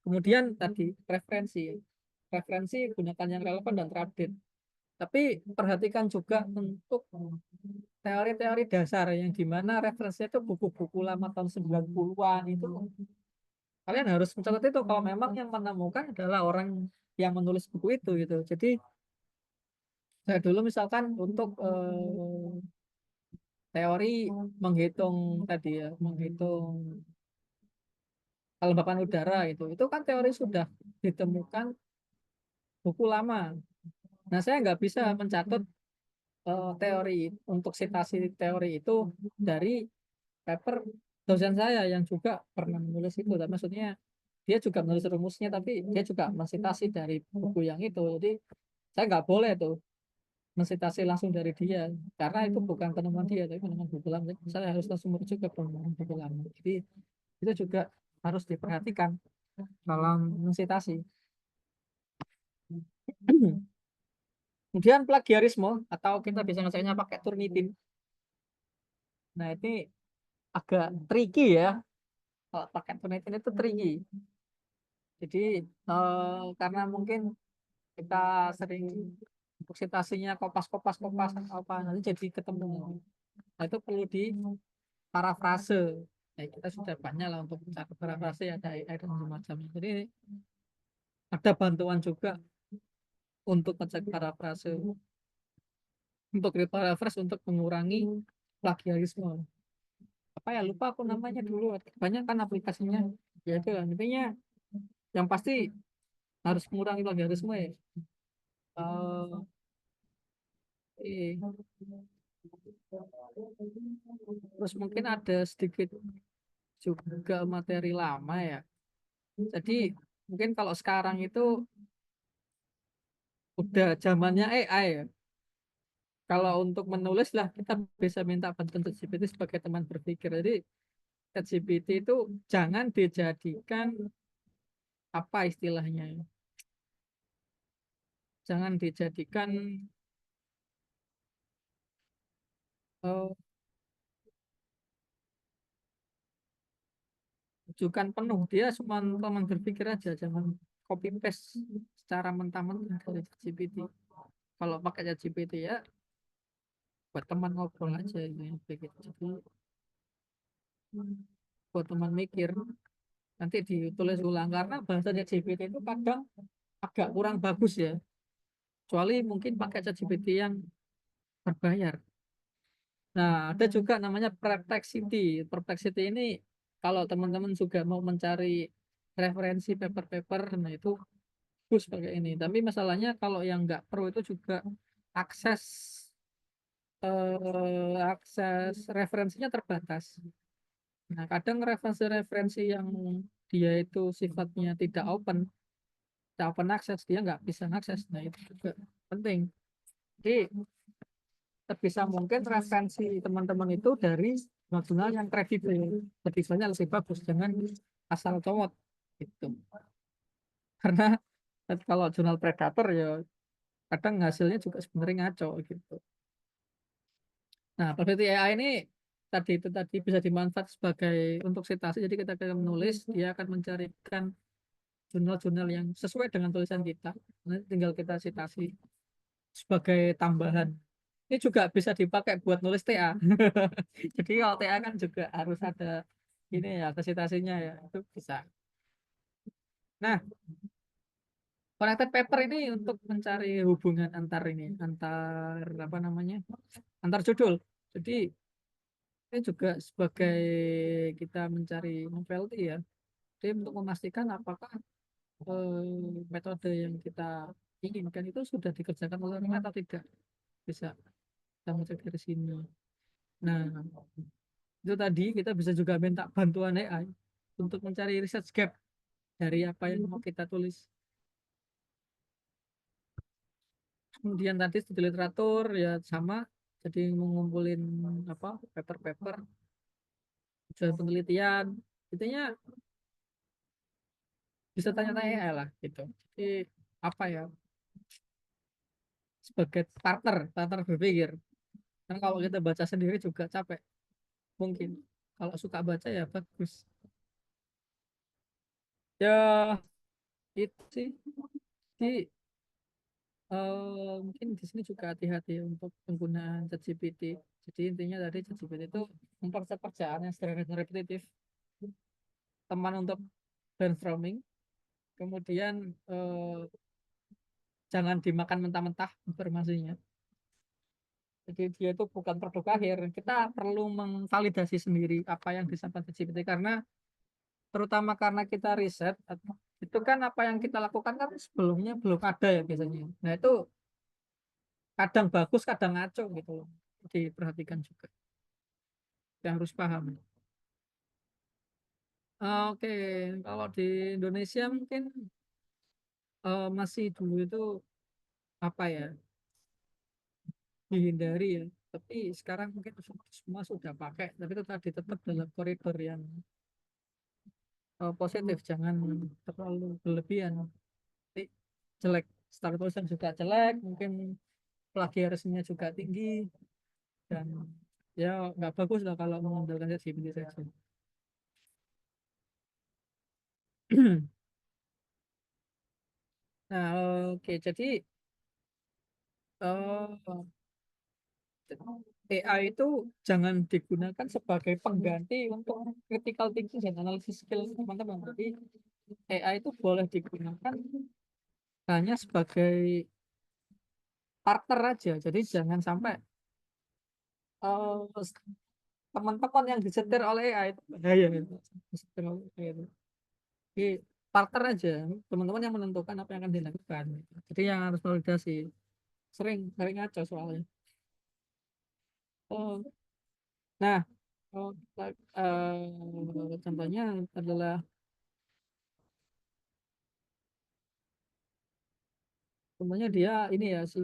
Kemudian tadi referensi. Referensi gunakan yang relevan dan terupdate. Tapi perhatikan juga untuk teori-teori dasar yang dimana referensinya itu buku-buku lama tahun 90-an itu. Kalian harus mencatat itu kalau memang yang menemukan adalah orang yang menulis buku itu gitu. Jadi saya dulu misalkan untuk teori menghitung tadi ya, menghitung kelembapan udara itu kan teori sudah ditemukan buku lama. Nah, saya nggak bisa mencatat teori untuk citasi teori itu dari paper dosen saya yang juga pernah menulis itu. Dan maksudnya dia juga menulis rumusnya, tapi dia juga mensitasi dari buku yang itu. Jadi saya nggak boleh tuh mensitasi langsung dari dia karena itu bukan penemuan dia, tapi penemuan buku lama. Jadi saya harus langsung merujuk ke penemuan buku lama. Jadi itu juga harus diperhatikan dalam mensitasi. Kemudian plagiarisme atau kita bisa ngeceknya pakai Turnitin. Nah, ini agak tricky ya. Kalau pakai Turnitin itu tricky. Jadi karena mungkin kita sering untuk citasinya kopas apa nanti jadi ketemu. Nah, itu perlu di parafrase. Nah, kita sudah banyak lah untuk mencari parafrase ada AI dan semacamnya. Jadi ada bantuan juga untuk ngecek parafrase, untuk reparaphrase untuk mengurangi plagiarisme. Apa ya lupa aku namanya dulu. Banyak kan aplikasinya. Ya itu lah. Intinya yang pasti harus mengurangi plagiarisme ya. Eh, eh, Terus mungkin ada sedikit juga materi lama ya. Jadi mungkin kalau sekarang itu udah zamannya AI ya. Kalau untuk menulis lah kita bisa minta bantuan ChatGPT sebagai teman berpikir. Jadi ChatGPT itu jangan dijadikan apa istilahnya, ya, jangan dijadikan eh, rujukan penuh. Dia cuma teman berpikir aja, jangan copy paste secara mentah-mentah dari ChatGPT. Kalau pakai ChatGPT ya buat teman ngobrol aja ini begitu. Jadi buat teman mikir nanti ditulis ulang karena bahasa ChatGPT itu kadang agak kurang bagus ya. Kecuali mungkin pakai ChatGPT yang berbayar. Nah, ada juga namanya Perplexity. Perplexity ini kalau teman-teman juga mau mencari referensi paper-paper, nah itu bagus pakai ini. Tapi masalahnya kalau yang nggak pro itu juga akses akses referensinya terbatas. Nah, kadang referensi-referensi yang dia itu sifatnya tidak open access, dia nggak bisa akses. Nah, itu juga penting. Jadi sebisa mungkin referensi teman-teman itu dari jurnal yang kredibel, kredibelnya lebih bagus, jangan asal comot gitu. Karena kalau jurnal predator ya kadang hasilnya juga sebenarnya ngaco gitu. Nah, peneliti AI ini tadi bisa dimanfaat sebagai untuk citasi. Jadi kita menulis, dia akan mencarikan jurnal-jurnal yang sesuai dengan tulisan kita. Nanti tinggal kita citasi sebagai tambahan. Ini juga bisa dipakai buat nulis TA. Jadi kalau TA kan juga harus ada ini ya, presentasinya ya, itu bisa. Nah, connected paper ini untuk mencari hubungan antar ini, antar apa namanya, antar judul. Jadi ini juga sebagai kita mencari novelty ya. Jadi untuk memastikan apakah metode yang kita inginkan itu sudah dikerjakan oleh orang atau tidak, bisa kita mencari dari sini. Nah, itu tadi kita bisa juga minta bantuan AI untuk mencari research gap dari apa yang mau kita tulis. Kemudian tadi studi literatur ya sama, jadi mengumpulin apa paper-paper, jurnal penelitian, intinya bisa tanya-tanya AI lah gitu. Jadi apa ya sebagai partner, partner berpikir. Karena kalau kita baca sendiri juga capek mungkin. kalau suka baca ya bagus. Ya itu sih. Jadi mungkin di sini juga hati-hati untuk penggunaan ChatGPT. Jadi intinya tadi ChatGPT itu mempercepat pekerjaan yang sederhana dan repetitif, teman untuk brainstorming, kemudian jangan dimakan mentah-mentah informasinya. Jadi dia itu bukan produk akhir. Kita perlu mengvalidasi sendiri apa yang disampaikan ChatGPT karena terutama karena kita riset itu kan apa yang kita lakukan kan sebelumnya belum ada ya biasanya. Nah itu kadang bagus, kadang ngaco gitu loh. Diperhatikan juga. Yang harus paham. Oke, kalau di Indonesia mungkin masih dulu itu apa ya dihindari ya. Tapi sekarang mungkin semua sudah pakai. Tapi itu tadi tetap dalam koridor yang positif, jangan terlalu berlebihan. Nanti jelek, style tulisan juga jelek, mungkin plagiarismenya juga tinggi dan ya nggak bagus lah kalau mengandalkan ChatGPT saja. Nah, oke, jadi eh, AI itu jangan digunakan sebagai pengganti untuk critical thinking dan analisis skill teman-teman. Tapi AI itu boleh digunakan hanya sebagai partner aja. Jadi jangan sampai eh, teman-teman yang disetir oleh AI itu bahaya gitu. Disetir oleh AI itu. Jadi partner aja, teman-teman yang menentukan apa yang akan dilakukan. Jadi yang harus validasi. Sering, sering ngaco soalnya. Oh, nah, oh, contohnya adalah contohnya dia ini ya si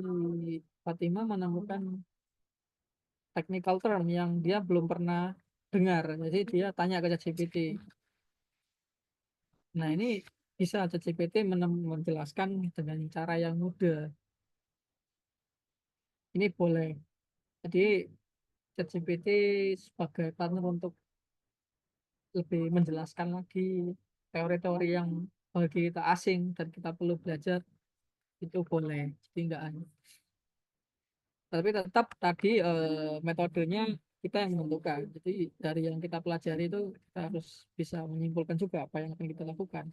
Fatima menemukan technical term yang dia belum pernah dengar. Jadi dia tanya ke ChatGPT. Nah, ini bisa ChatGPT menjelaskan dengan cara yang mudah. Ini boleh. Jadi ChatGPT sebagai partner untuk lebih menjelaskan lagi teori-teori yang bagi kita asing dan kita perlu belajar itu boleh. Jadi enggak tapi tetap tadi metodenya kita yang menentukan. Jadi dari yang kita pelajari itu kita harus bisa menyimpulkan juga apa yang akan kita lakukan.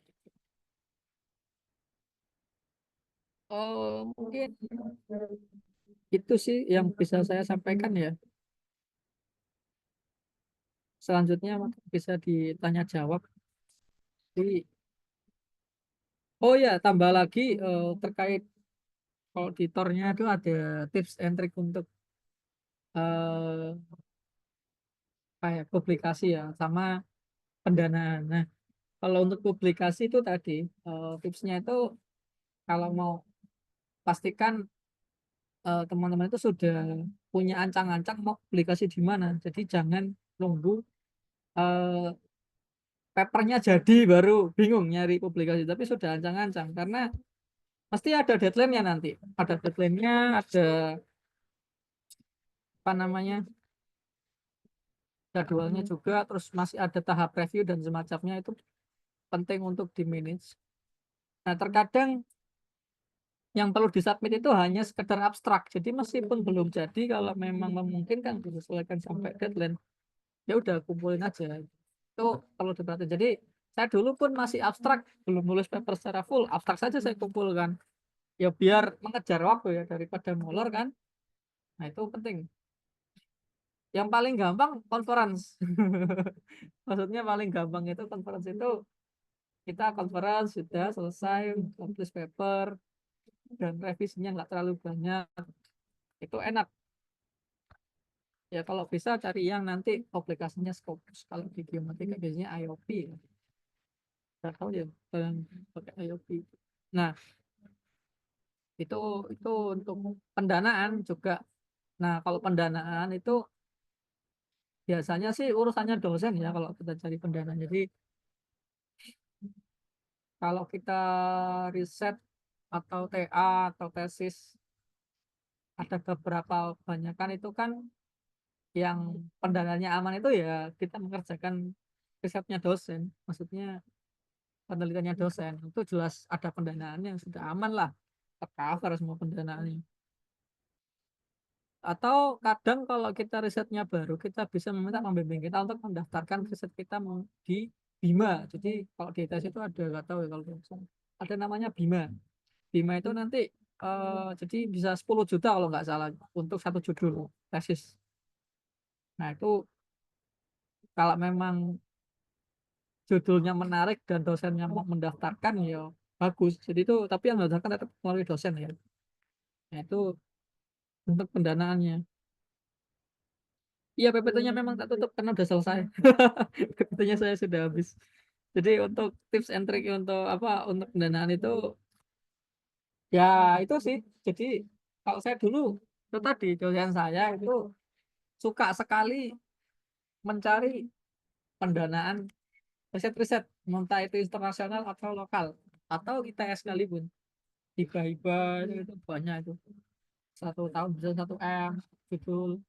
Mungkin itu sih yang bisa saya sampaikan ya. Selanjutnya mungkin bisa ditanya jawab. Jadi, oh ya, tambah lagi terkait kalau di tornya itu ada tips and trick untuk eh, kayak publikasi ya sama pendanaan. Nah, kalau untuk publikasi itu tadi tipsnya itu kalau mau pastikan teman-teman itu sudah punya ancang-ancang mau publikasi di mana. Jadi jangan nunggu eh, papernya jadi baru bingung nyari publikasi. Tapi sudah ancang-ancang karena pasti ada deadline-nya nanti. Ada deadline-nya, ada apa namanya jadwalnya juga. Terus masih ada tahap review dan semacamnya itu penting untuk di manage. Nah terkadang yang perlu disubmit itu hanya sekedar abstrak. Jadi meskipun belum jadi, kalau memang memungkinkan disesuaikan sampai deadline, ya udah kumpulin aja. Itu perlu diperhatikan. Jadi saya dulu pun masih abstrak, belum nulis paper secara full, abstrak saja saya kumpulkan. Ya biar mengejar waktu ya daripada molor kan. Nah itu penting. Yang paling gampang conference. Maksudnya paling gampang itu conference itu kita conference sudah selesai, tulis paper dan revisinya nggak terlalu banyak. Itu enak. Ya kalau bisa cari yang nanti aplikasinya Scopus. Kalau di geomatika biasanya IOP. Ya. Nggak tahu ya yang pakai IOP. Nah itu itu untuk pendanaan juga. Nah kalau pendanaan itu biasanya sih urusannya dosen ya kalau kita cari pendanaan. Jadi kalau kita riset atau TA atau tesis ada beberapa banyak kan itu kan yang pendanaannya aman itu ya kita mengerjakan risetnya dosen, maksudnya penelitiannya dosen itu jelas ada pendanaan yang sudah aman lah, tercover semua pendanaannya. Atau kadang kalau kita risetnya baru, kita bisa meminta pembimbing kita untuk mendaftarkan riset kita di Bima. Jadi kalau di ITS itu ada, nggak tahu ya kalau di sana. Ada namanya Bima. Bima itu nanti jadi bisa 10 juta kalau nggak salah untuk satu judul tesis. Nah itu kalau memang judulnya menarik dan dosennya mau mendaftarkan ya bagus. Jadi itu tapi yang mendaftarkan tetap melalui dosen ya. Nah itu untuk pendanaannya. Iya PPT-nya memang tak tutup karena udah selesai. PPT-nya saya sudah habis. Jadi untuk tips and trick untuk apa untuk pendanaan itu ya itu sih. Jadi kalau saya dulu itu tadi dosen saya itu suka sekali mencari pendanaan riset-riset, entah itu internasional atau lokal atau ITS sekalipun. Hibah-hibah itu banyak itu. Satu tahun bisa 1 M judul,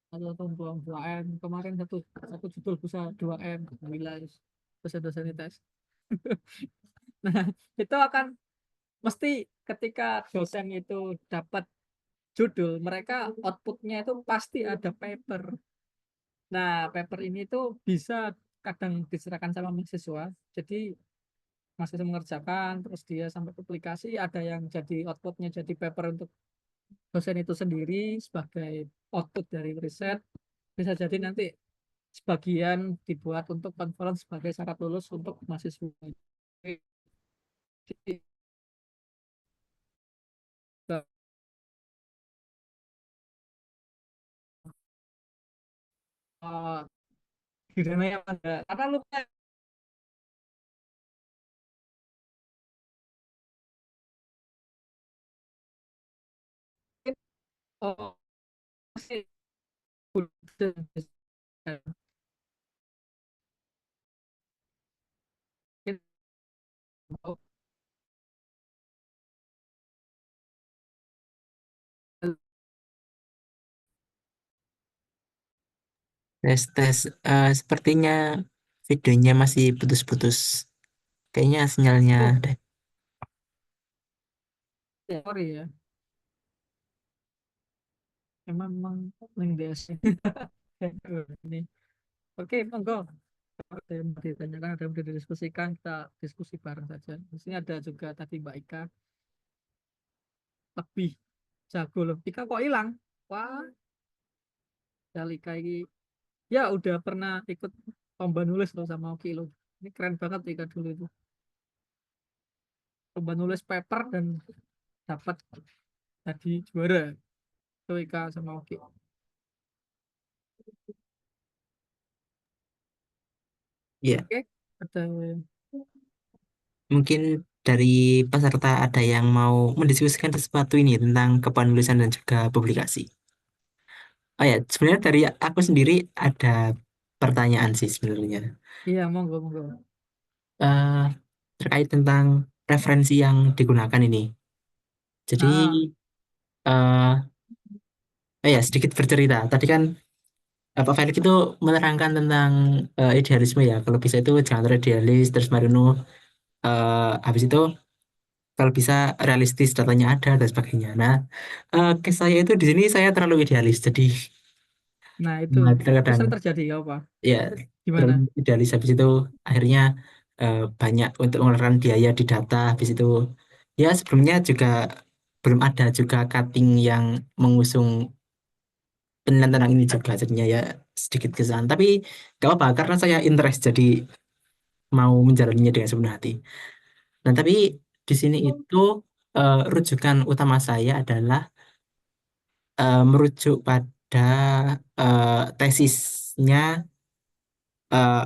satu tahun 2 M. Kemarin satu satu judul bisa 2 M. Alhamdulillah dosen-dosen ITS. Nah, itu akan mesti ketika dosen itu dapat judul, mereka outputnya itu pasti ada paper. Nah, paper ini tuh bisa kadang diserahkan sama mahasiswa. Jadi mahasiswa mengerjakan, terus dia sampai publikasi, ada yang jadi outputnya jadi paper untuk dosen itu sendiri sebagai output dari riset. Bisa jadi nanti sebagian dibuat untuk conference sebagai syarat lulus untuk mahasiswa. Jadi, eh, yang pada karena lu kan oh, masih Tes tes. Sepertinya videonya masih putus-putus. Kayaknya sinyalnya oh deh. sorry ya memang link DS ini oke monggo ada yang mau ditanyakan ada yang mau didiskusikan kita diskusi bareng saja di sini ada juga tadi Mbak Ika lebih jago loh Ika kok hilang wah Ika ini ya udah pernah ikut lomba nulis loh sama Oki loh ini keren banget Ika dulu itu lomba nulis paper dan dapat tadi juara itu Ika sama Oki Ya, oke ada mungkin dari peserta ada yang mau mendiskusikan sesuatu ini tentang kepenulisan dan juga publikasi. Oh ya, sebenarnya dari aku sendiri ada pertanyaan sih sebenarnya. iya monggo monggo eh Terkait tentang referensi yang digunakan ini. Jadi, ah eh ya sedikit bercerita. Tadi kan Pak Felix itu menerangkan tentang idealisme ya. Kalau bisa itu jangan terlalu idealis. Terus Marino habis itu kalau bisa realistis datanya ada dan sebagainya. Nah, ke saya itu di sini saya terlalu idealis. Jadi nah itu itu terkadang sering terjadi ya apa ya gimana terlalu idealis. Habis itu akhirnya banyak untuk mengeluarkan biaya di data. Habis itu ya sebelumnya juga belum ada juga cutting yang mengusung penilaian tentang ini juga jadinya ya sedikit kesan tapi gak apa-apa karena saya interest jadi mau menjalaninya dengan sepenuh hati. Nah tapi di sini itu rujukan utama saya adalah merujuk pada tesisnya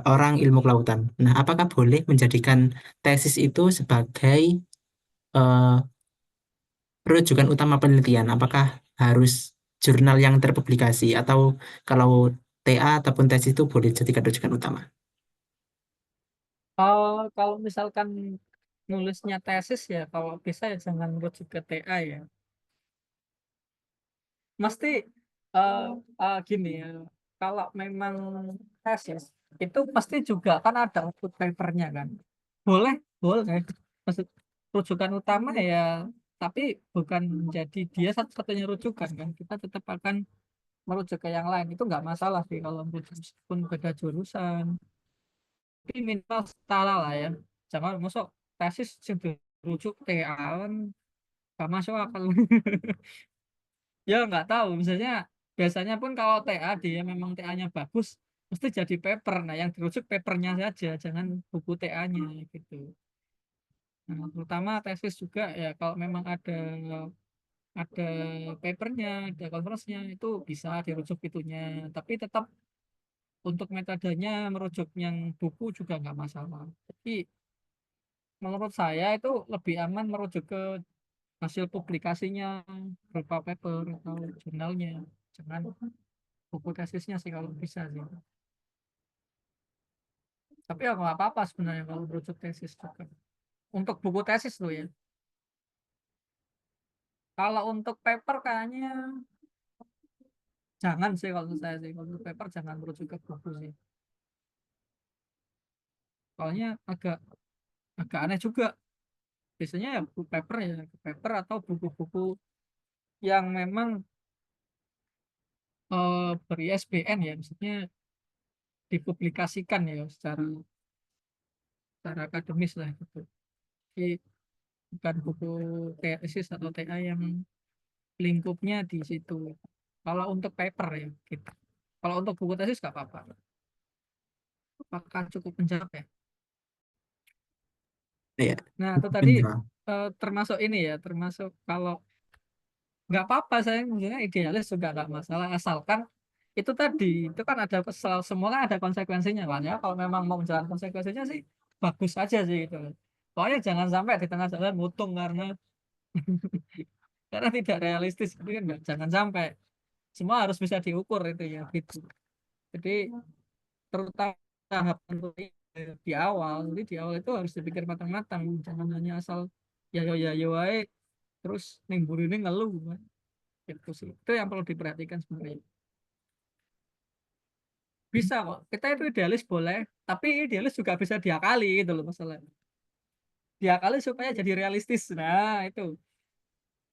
orang ilmu kelautan. Nah apakah boleh menjadikan tesis itu sebagai eh, rujukan utama penelitian? Apakah harus jurnal yang terpublikasi atau kalau TA ataupun tesis itu boleh jadikan rujukan utama? kalau misalkan nulisnya tesis ya kalau bisa ya jangan merujuk ke TA ya mesti eh gini ya, kalau memang tesis itu pasti juga kan ada output papernya kan. Boleh, boleh. Maksud rujukan utama ya, tapi bukan menjadi dia satu-satunya rujukan kan. Kita tetap akan merujuk ke yang lain. Itu nggak masalah sih kalau merujuk meskipun beda jurusan. Tapi minimal setara lah ya. Jangan masuk tesis yang dirujuk TA kan nggak masuk akal. Ya nggak tahu misalnya biasanya pun kalau TA dia memang TA-nya bagus mesti jadi paper, nah yang dirujuk papernya saja jangan buku TA-nya gitu. Nah, terutama tesis juga ya kalau memang ada papernya, ada conference-nya itu bisa dirujuk itunya, tapi tetap untuk metodenya merujuk yang buku juga nggak masalah. Tapi menurut saya itu lebih aman merujuk ke hasil publikasinya berupa paper atau jurnalnya, jangan buku tesisnya sih kalau bisa sih. Tapi ya nggak apa-apa sebenarnya kalau merujuk tesis juga. Untuk buku tesis loh ya. Kalau untuk paper kayaknya jangan sih kalau menurut saya sih. Kalau untuk paper jangan merujuk ke buku sih. Soalnya agak agak aneh juga. Biasanya ya buku paper ya, paper atau buku-buku yang memang ber-ISBN ya, maksudnya dipublikasikan ya secara akademis lah gitu. Jadi bukan buku tesis atau TA yang lingkupnya di situ. Kalau untuk paper ya gitu. Kalau untuk buku tesis nggak apa-apa. Apakah cukup menjawab ya? Ya, Nah, itu tadi menjawab. termasuk ini ya, termasuk kalau nggak apa-apa saya maksudnya idealis juga nggak masalah asalkan itu tadi itu kan ada semua kan ada konsekuensinya kan ya. Kalau memang mau menjalankan konsekuensinya sih bagus aja sih gitu. Pokoknya jangan sampai di tengah jalan mutung karena tidak realistis itu kan jangan sampai semua harus bisa diukur itu ya gitu. Jadi terutama tahapan di awal, jadi di awal itu harus dipikir matang-matang, jangan hanya asal ya yo ya yo wae terus ning burine ngeluh kan. Gitu sih. Itu yang perlu diperhatikan sebenarnya. Bisa kok. Kita itu idealis boleh, tapi idealis juga bisa diakali gitu loh masalahnya. Diakali supaya jadi realistis. Nah, itu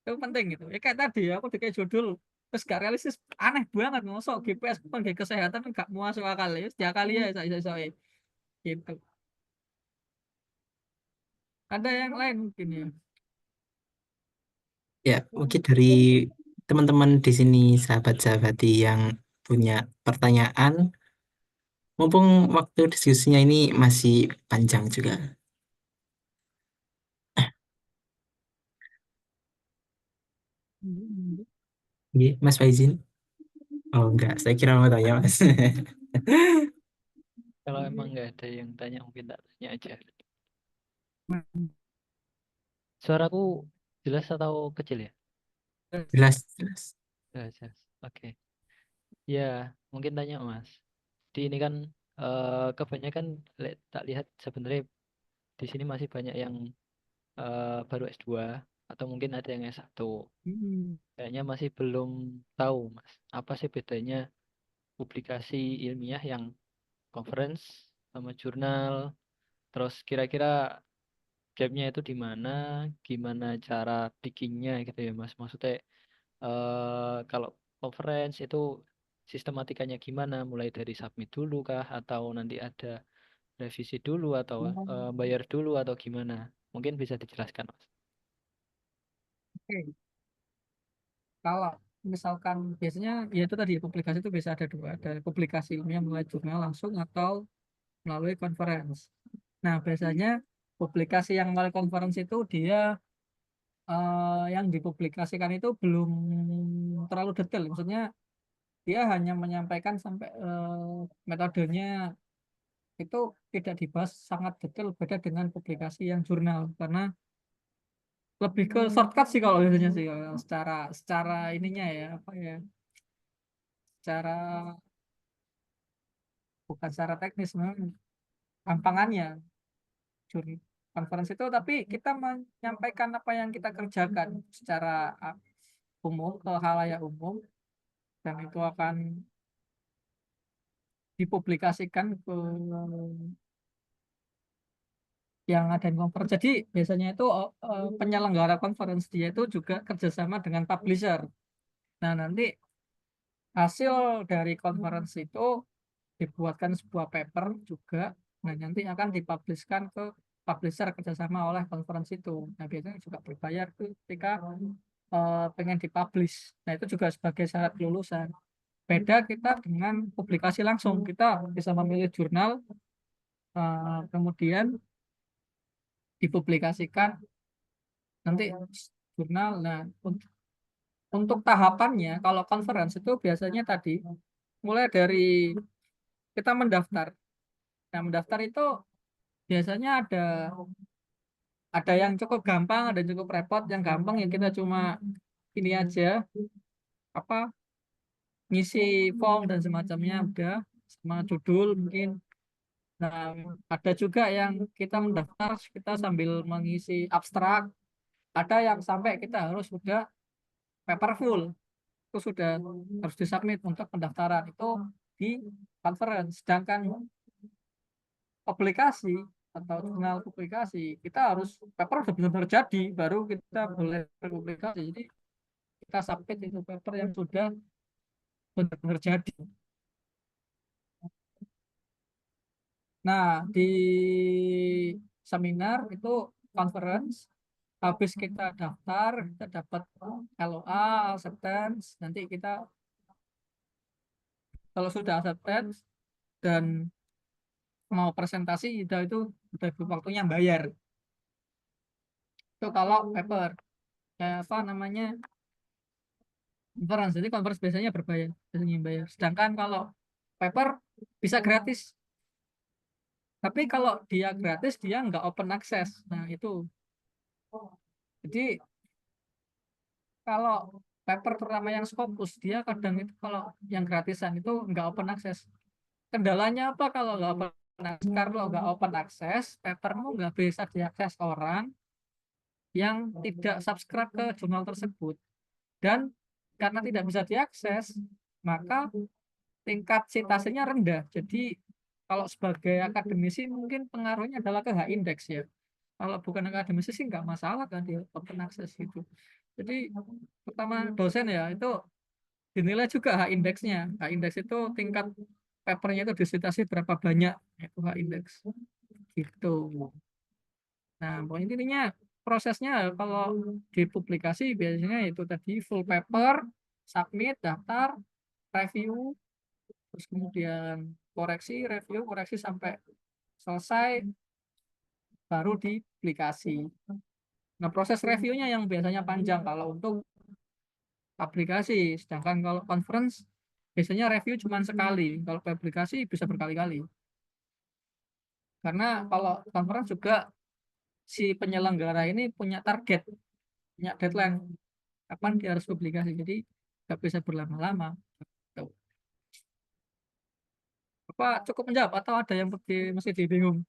penting gitu. Ya kayak tadi aku dikasih judul terus gak realistis aneh banget masuk GPS bukan kayak kesehatan gak masuk akal ya diakali ya iso gitu. Ada yang lain mungkin ya. Ya, mungkin dari teman-teman di sini sahabat-sahabati yang punya pertanyaan, mumpung waktu diskusinya ini masih panjang juga. Hmm. Oke, Mas Faizin. Oh enggak, saya kira mau tanya Mas. Kalau emang nggak ada yang tanya mungkin tak tanya aja. Suaraku jelas atau kecil ya? Jelas, jelas. Jelas, jelas. Oke. Ya, mungkin tanya Mas. Di ini kan kebanyakan tak lihat sebenarnya di sini masih banyak yang baru S2 atau mungkin ada yang S1. Hmm. Kayaknya masih belum tahu Mas, apa sih bedanya publikasi ilmiah yang conference sama jurnal. Terus kira-kira gapnya itu di mana, gimana cara bikinnya gitu ya Mas. Maksudnya kalau conference itu sistematikanya gimana, mulai dari submit dulu kah, atau nanti ada revisi dulu, atau bayar dulu, atau gimana? Mungkin bisa dijelaskan Mas. Oke. Kalau misalkan biasanya ya itu tadi publikasi itu bisa ada dua, ada publikasi ilmiah melalui jurnal langsung atau melalui conference. Nah, biasanya publikasi yang melalui conference itu dia yang dipublikasikan itu belum terlalu detail. Maksudnya dia hanya menyampaikan sampai metodenya itu tidak dibahas sangat detail beda dengan publikasi yang jurnal karena lebih ke shortcut sih kalau biasanya sih kalau secara secara ininya ya apa ya secara bukan secara teknis memang gampangannya conference itu tapi kita menyampaikan apa yang kita kerjakan secara umum ke halayak umum dan itu akan dipublikasikan ke yang ada di conference. Jadi biasanya itu penyelenggara conference dia itu juga kerjasama dengan publisher. Nah, nanti hasil dari conference itu dibuatkan sebuah paper juga. Nah, nanti akan dipublishkan ke publisher kerjasama oleh conference itu. Nah, biasanya juga berbayar tuh ketika pengen dipublish. Nah, itu juga sebagai syarat kelulusan. Beda kita dengan publikasi langsung. Kita bisa memilih jurnal, kemudian dipublikasikan nanti jurnal. Nah, untuk tahapannya, kalau conference itu biasanya tadi mulai dari kita mendaftar. Nah, mendaftar itu biasanya ada yang cukup gampang, ada yang cukup repot. Yang gampang ya kita cuma ini aja, apa, ngisi form dan semacamnya udah, sama judul mungkin. Nah, ada juga yang kita mendaftar, kita sambil mengisi abstrak. Ada yang sampai kita harus sudah paper full, itu sudah harus disubmit untuk pendaftaran itu di conference. Sedangkan publikasi atau jurnal publikasi kita harus paper udah benar-benar jadi baru kita boleh publikasi. Jadi kita submit itu paper yang sudah benar-benar jadi. Nah, di seminar itu conference, habis kita daftar kita dapat LOA, acceptance. Nanti kita kalau sudah acceptance dan mau presentasi itu udah waktunya bayar. Itu kalau paper apa namanya conference. Jadi conference biasanya berbayar, biasanya bayar. Sedangkan kalau paper bisa gratis. Tapi kalau dia gratis dia nggak open access. Nah itu. Jadi kalau paper terutama yang Scopus dia kadang itu kalau yang gratisan itu nggak open access. Kendalanya apa kalau nggak open access? Kalau nggak open access, papermu nggak bisa diakses orang yang tidak subscribe ke jurnal tersebut. Dan karena tidak bisa diakses, maka tingkat citasinya rendah. Jadi kalau sebagai akademisi mungkin pengaruhnya adalah ke H-index ya. Kalau bukan akademisi sih nggak masalah kan dia open access gitu. Jadi pertama dosen ya itu dinilai juga H-indeksnya. H-index itu tingkat papernya itu disitasi berapa banyak itu H-index gitu. Nah, pokoknya intinya prosesnya kalau dipublikasi biasanya itu tadi full paper, submit, daftar, review, terus kemudian koreksi, review, koreksi sampai selesai, baru dipublikasi. Nah, proses reviewnya yang biasanya panjang kalau untuk aplikasi, sedangkan kalau conference biasanya review cuma sekali, kalau publikasi bisa berkali-kali. Karena kalau conference juga si penyelenggara ini punya target, punya deadline kapan dia harus publikasi, jadi nggak bisa berlama-lama. Tuh. Apa cukup menjawab atau ada yang mesti dibingung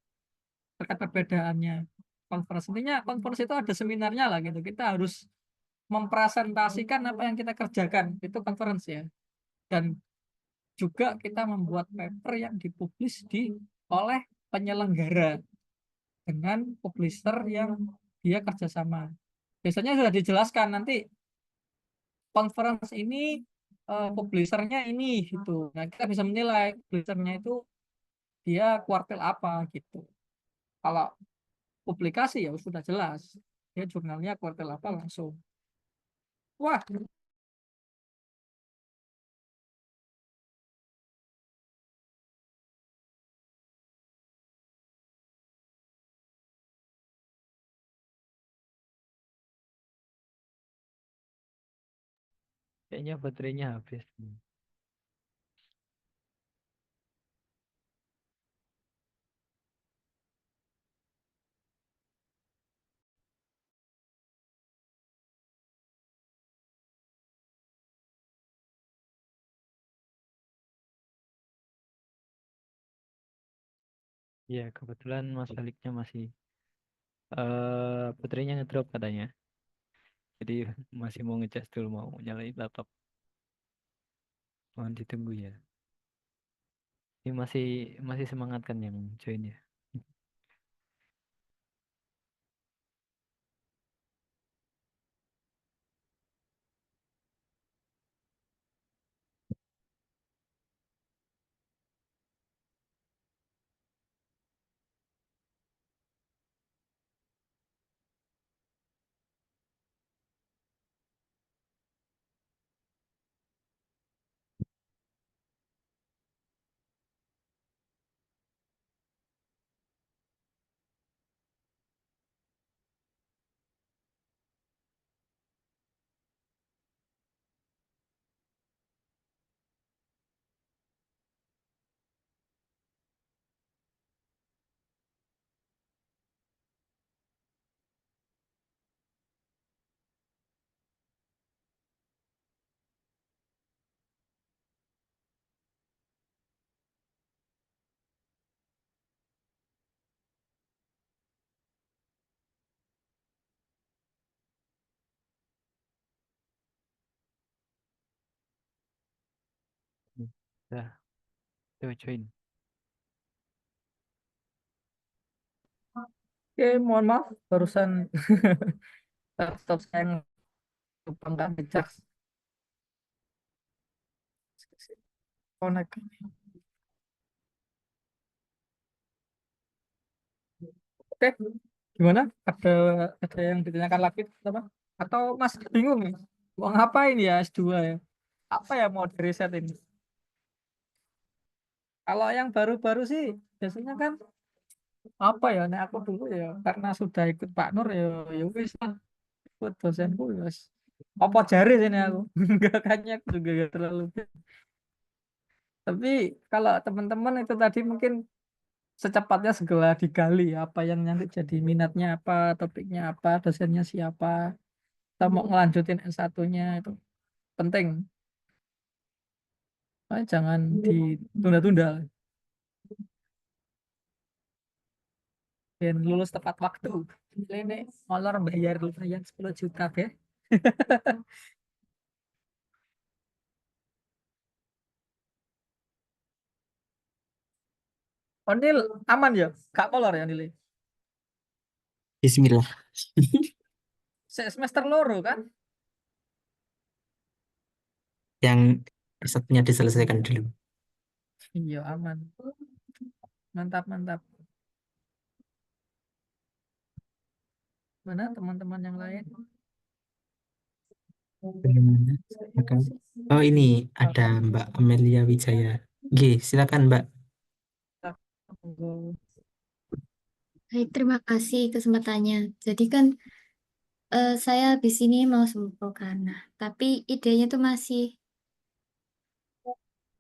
terkait perbedaannya conference? Intinya conference itu ada seminarnya lah gitu, kita harus mempresentasikan apa yang kita kerjakan, itu conference ya. Dan juga kita membuat paper yang dipublish oleh penyelenggara dengan publisher yang dia kerjasama. Biasanya sudah dijelaskan nanti conference ini publishernya ini gitu. Nah, kita bisa menilai publishernya itu dia kuartil apa gitu. Kalau publikasi ya sudah jelas. Dia jurnalnya kuartil apa langsung. Wah, Kayaknya baterainya habis. Ya, kebetulan Mas Feliknya masih baterainya ngedrop katanya. Jadi masih mau ngecas dulu mau nyalain laptop. Mohon ditunggu ya. Ini masih masih semangat kan yang join ya. Dah, tuh join. Oke, mohon maaf barusan laptop saya lupa nggak ngecas connect. Oke, gimana? Ada yang ditanyakan lagi apa? Atau Mas bingung nih? Mau ngapain ya S2 ya? Apa ya mau di riset ini? Kalau yang baru-baru sih biasanya kan apa ya? Nek aku dulu ya karena sudah ikut Pak Nur ya ya wis lah ikut dosenku ya wis. Apa jari sini aku? Enggak kayaknya aku juga gak terlalu. Tapi kalau teman-teman itu tadi mungkin secepatnya segera digali apa yang nanti jadi minatnya apa, topiknya apa, dosennya siapa, kita mau ngelanjutin S1-nya itu penting. Jangan ditunda-tunda. Dan lulus tepat waktu. Ini molor bayar lumayan 10 juta ya. Onil aman ya? Gak molor ya nilai? Bismillah. Semester loro kan? Yang satunya diselesaikan dulu. Iya aman. Mantap, mantap. Mana teman-teman yang lain? Bagaimana? Oh ini ada Mbak Amelia Wijaya. G, silakan Mbak. Hai, terima kasih kesempatannya. Jadi kan saya habis ini mau sempro kan. Nah, tapi idenya tuh masih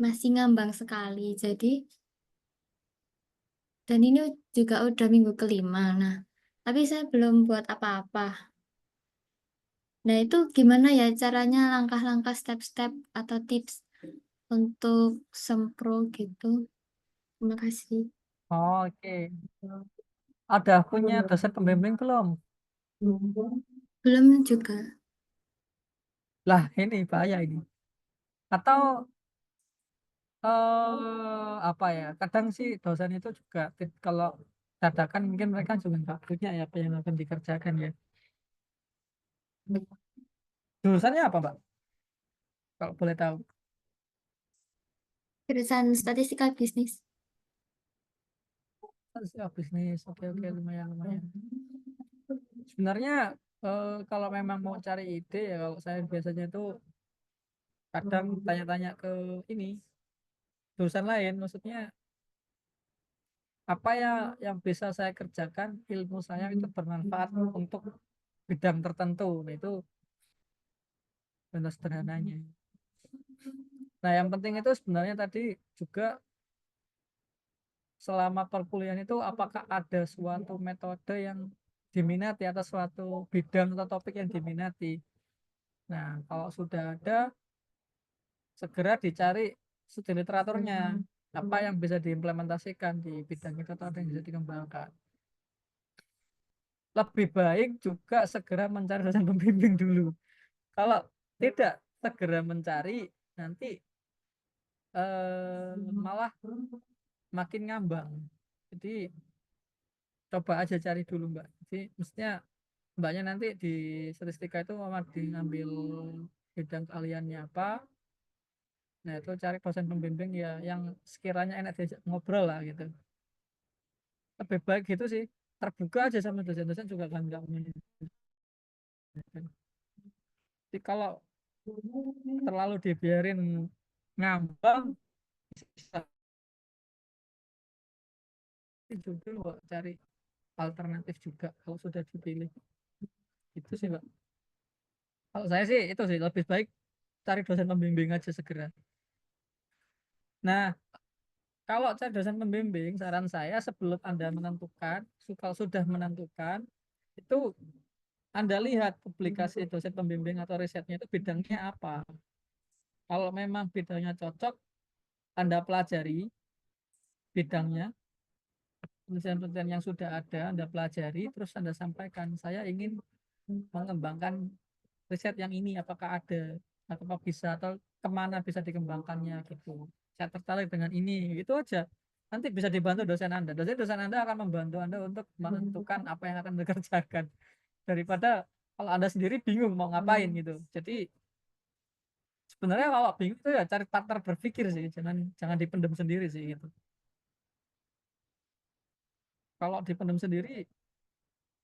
ngambang sekali. Jadi dan ini juga udah minggu kelima. Nah, tapi saya belum buat apa-apa. Nah, itu gimana ya caranya langkah-langkah step-step atau tips untuk sempro gitu. Terima kasih. Oke. Ada punya dosen pembimbing belum? Belum juga. Lah ini bahaya ini. Atau apa ya? Kadang sih dosen itu juga kalau dadakan mungkin mereka juga nggak punya ya apa yang akan dikerjakan ya. Jurusannya apa, Mbak? Kalau boleh tahu. Jurusan statistika bisnis. Bisnis. Oke, oke, lumayan, lumayan. Sebenarnya kalau memang mau cari ide ya kalau saya biasanya itu kadang tanya-tanya ke ini jurusan lain, maksudnya apa ya yang bisa saya kerjakan ilmu saya itu bermanfaat untuk bidang tertentu. Nah, itu benar sederhananya. Nah, yang penting itu sebenarnya tadi juga selama perkuliahan itu apakah ada suatu metode yang diminati atau suatu bidang atau topik yang diminati. Nah, kalau sudah ada, segera dicari studi literaturnya. Apa yang bisa diimplementasikan di bidang itu atau ada yang bisa dikembangkan. Lebih baik juga segera mencari dosen pembimbing dulu. Kalau tidak segera mencari, nanti malah makin ngambang. Jadi coba aja cari dulu Mbak. Jadi mestinya Mbaknya nanti di statistika itu mau ngambil bidang keahliannya apa. Nah itu cari dosen pembimbing ya yang sekiranya enak diajak ngobrol lah gitu. Lebih baik gitu sih. Terbuka aja sama dosen-dosen juga kan nggak menyudutkan. Jadi kalau terlalu dibiarin ngambang bisa juga kok cari alternatif juga kalau sudah dipilih. Itu sih Mbak. Kalau saya sih itu sih lebih baik cari dosen pembimbing aja segera. Nah, kalau cari dosen pembimbing, saran saya sebelum Anda menentukan, kalau sudah menentukan, itu Anda lihat publikasi dosen pembimbing atau risetnya itu bidangnya apa. Kalau memang bidangnya cocok, Anda pelajari bidangnya, penelitian-penelitian yang sudah ada, Anda pelajari, terus Anda sampaikan, saya ingin mengembangkan riset yang ini, apakah ada, atau bisa, atau kemana bisa dikembangkannya gitu. Saya tertarik dengan ini, itu aja. Nanti bisa dibantu dosen Anda. Dosen-dosen Anda akan membantu Anda untuk menentukan apa yang akan dikerjakan. Daripada kalau Anda sendiri bingung mau ngapain gitu. Jadi sebenarnya kalau bingung itu ya cari partner berpikir sih, jangan jangan dipendam sendiri sih gitu. Kalau dipendam sendiri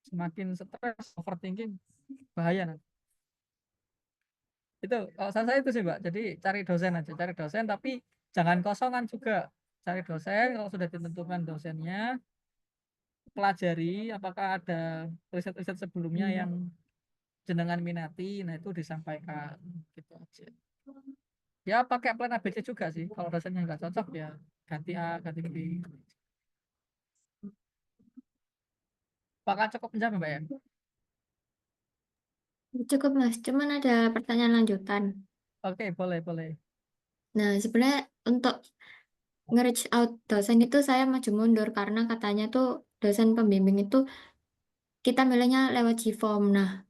semakin stres, overthinking, bahaya nanti. Itu kalau saya itu sih Mbak. Jadi cari dosen aja, cari dosen tapi jangan kosongan juga. Cari dosen kalau sudah ditentukan dosennya, pelajari apakah ada riset-riset sebelumnya yang jenengan minati, nah itu disampaikan gitu aja. Ya pakai plan ABC juga sih. Kalau dosennya nggak cocok ya ganti A, ganti B. Apakah cukup menjawab Mbak ya? Cukup Mas, cuman ada pertanyaan lanjutan. Oke, boleh, boleh. Nah, sebenarnya untuk nge-reach out dosen itu saya maju mundur karena katanya tuh dosen pembimbing itu kita milihnya lewat Gform. Nah,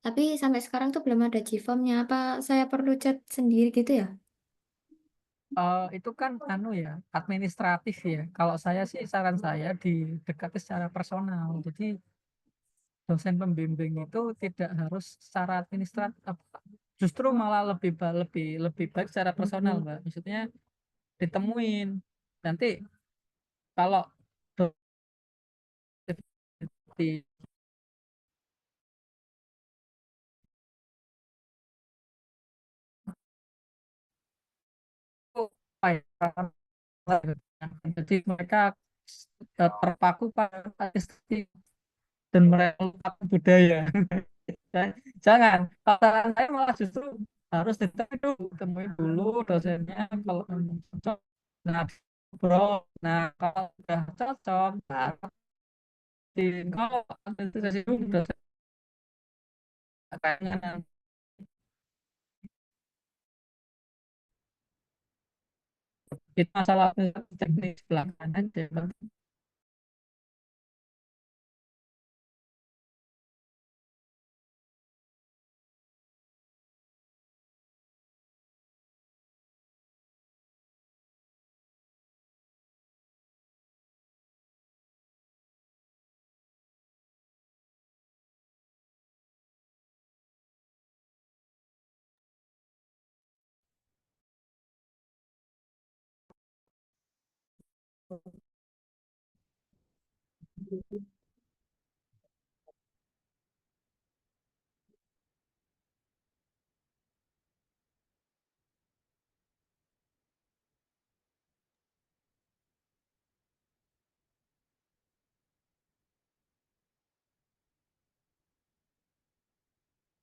tapi sampai sekarang tuh belum ada Gformnya. Apa saya perlu chat sendiri gitu ya? Itu kan anu ya, administratif ya. Kalau saya sih saran saya didekati secara personal. Jadi dosen pembimbing itu tidak harus secara administratif, justru malah lebih lebih baik secara personal, Mbak. Maksudnya ditemuin. Nanti kalau di apa ya, jadi mereka terpaku pada estetik dan mereka lupakan budaya. Jangan, kalau saran saya malah justru harus ditemui dulu dosennya kalau memang cocok. Nah, bro, nah kalau sudah cocok, nah, kalau administrasi dulu dosen kayaknya nanti itu masalah teknis belakangan aja.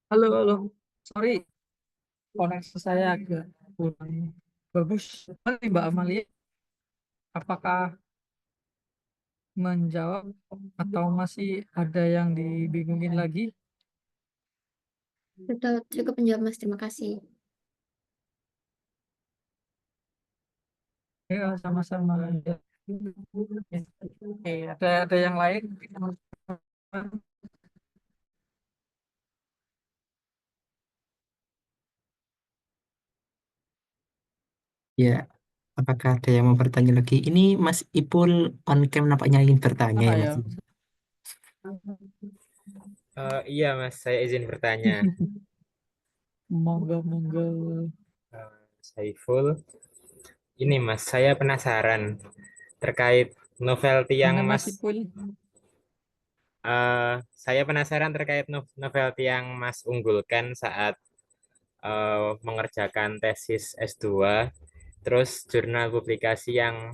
Halo, halo. Sorry, koneksi saya agak kurang bagus. Ini Mbak Amalia, apakah menjawab atau masih ada yang dibingungin lagi? Sudah cukup menjawab Mas, terima kasih. Ya, sama-sama. Ya. Oke, ada yang lain? Ya, Apakah ada yang mau bertanya lagi? Ini Mas Ipul on cam nampaknya ingin bertanya Apa ya ya? Mas. Iya Mas, saya izin bertanya. Monggo, monggo. Saiful, ini Mas, saya penasaran terkait novel Tiang Mana Mas. Mas Ipul? Saya penasaran terkait novel Tiang Mas unggulkan saat mengerjakan tesis S2, terus jurnal publikasi yang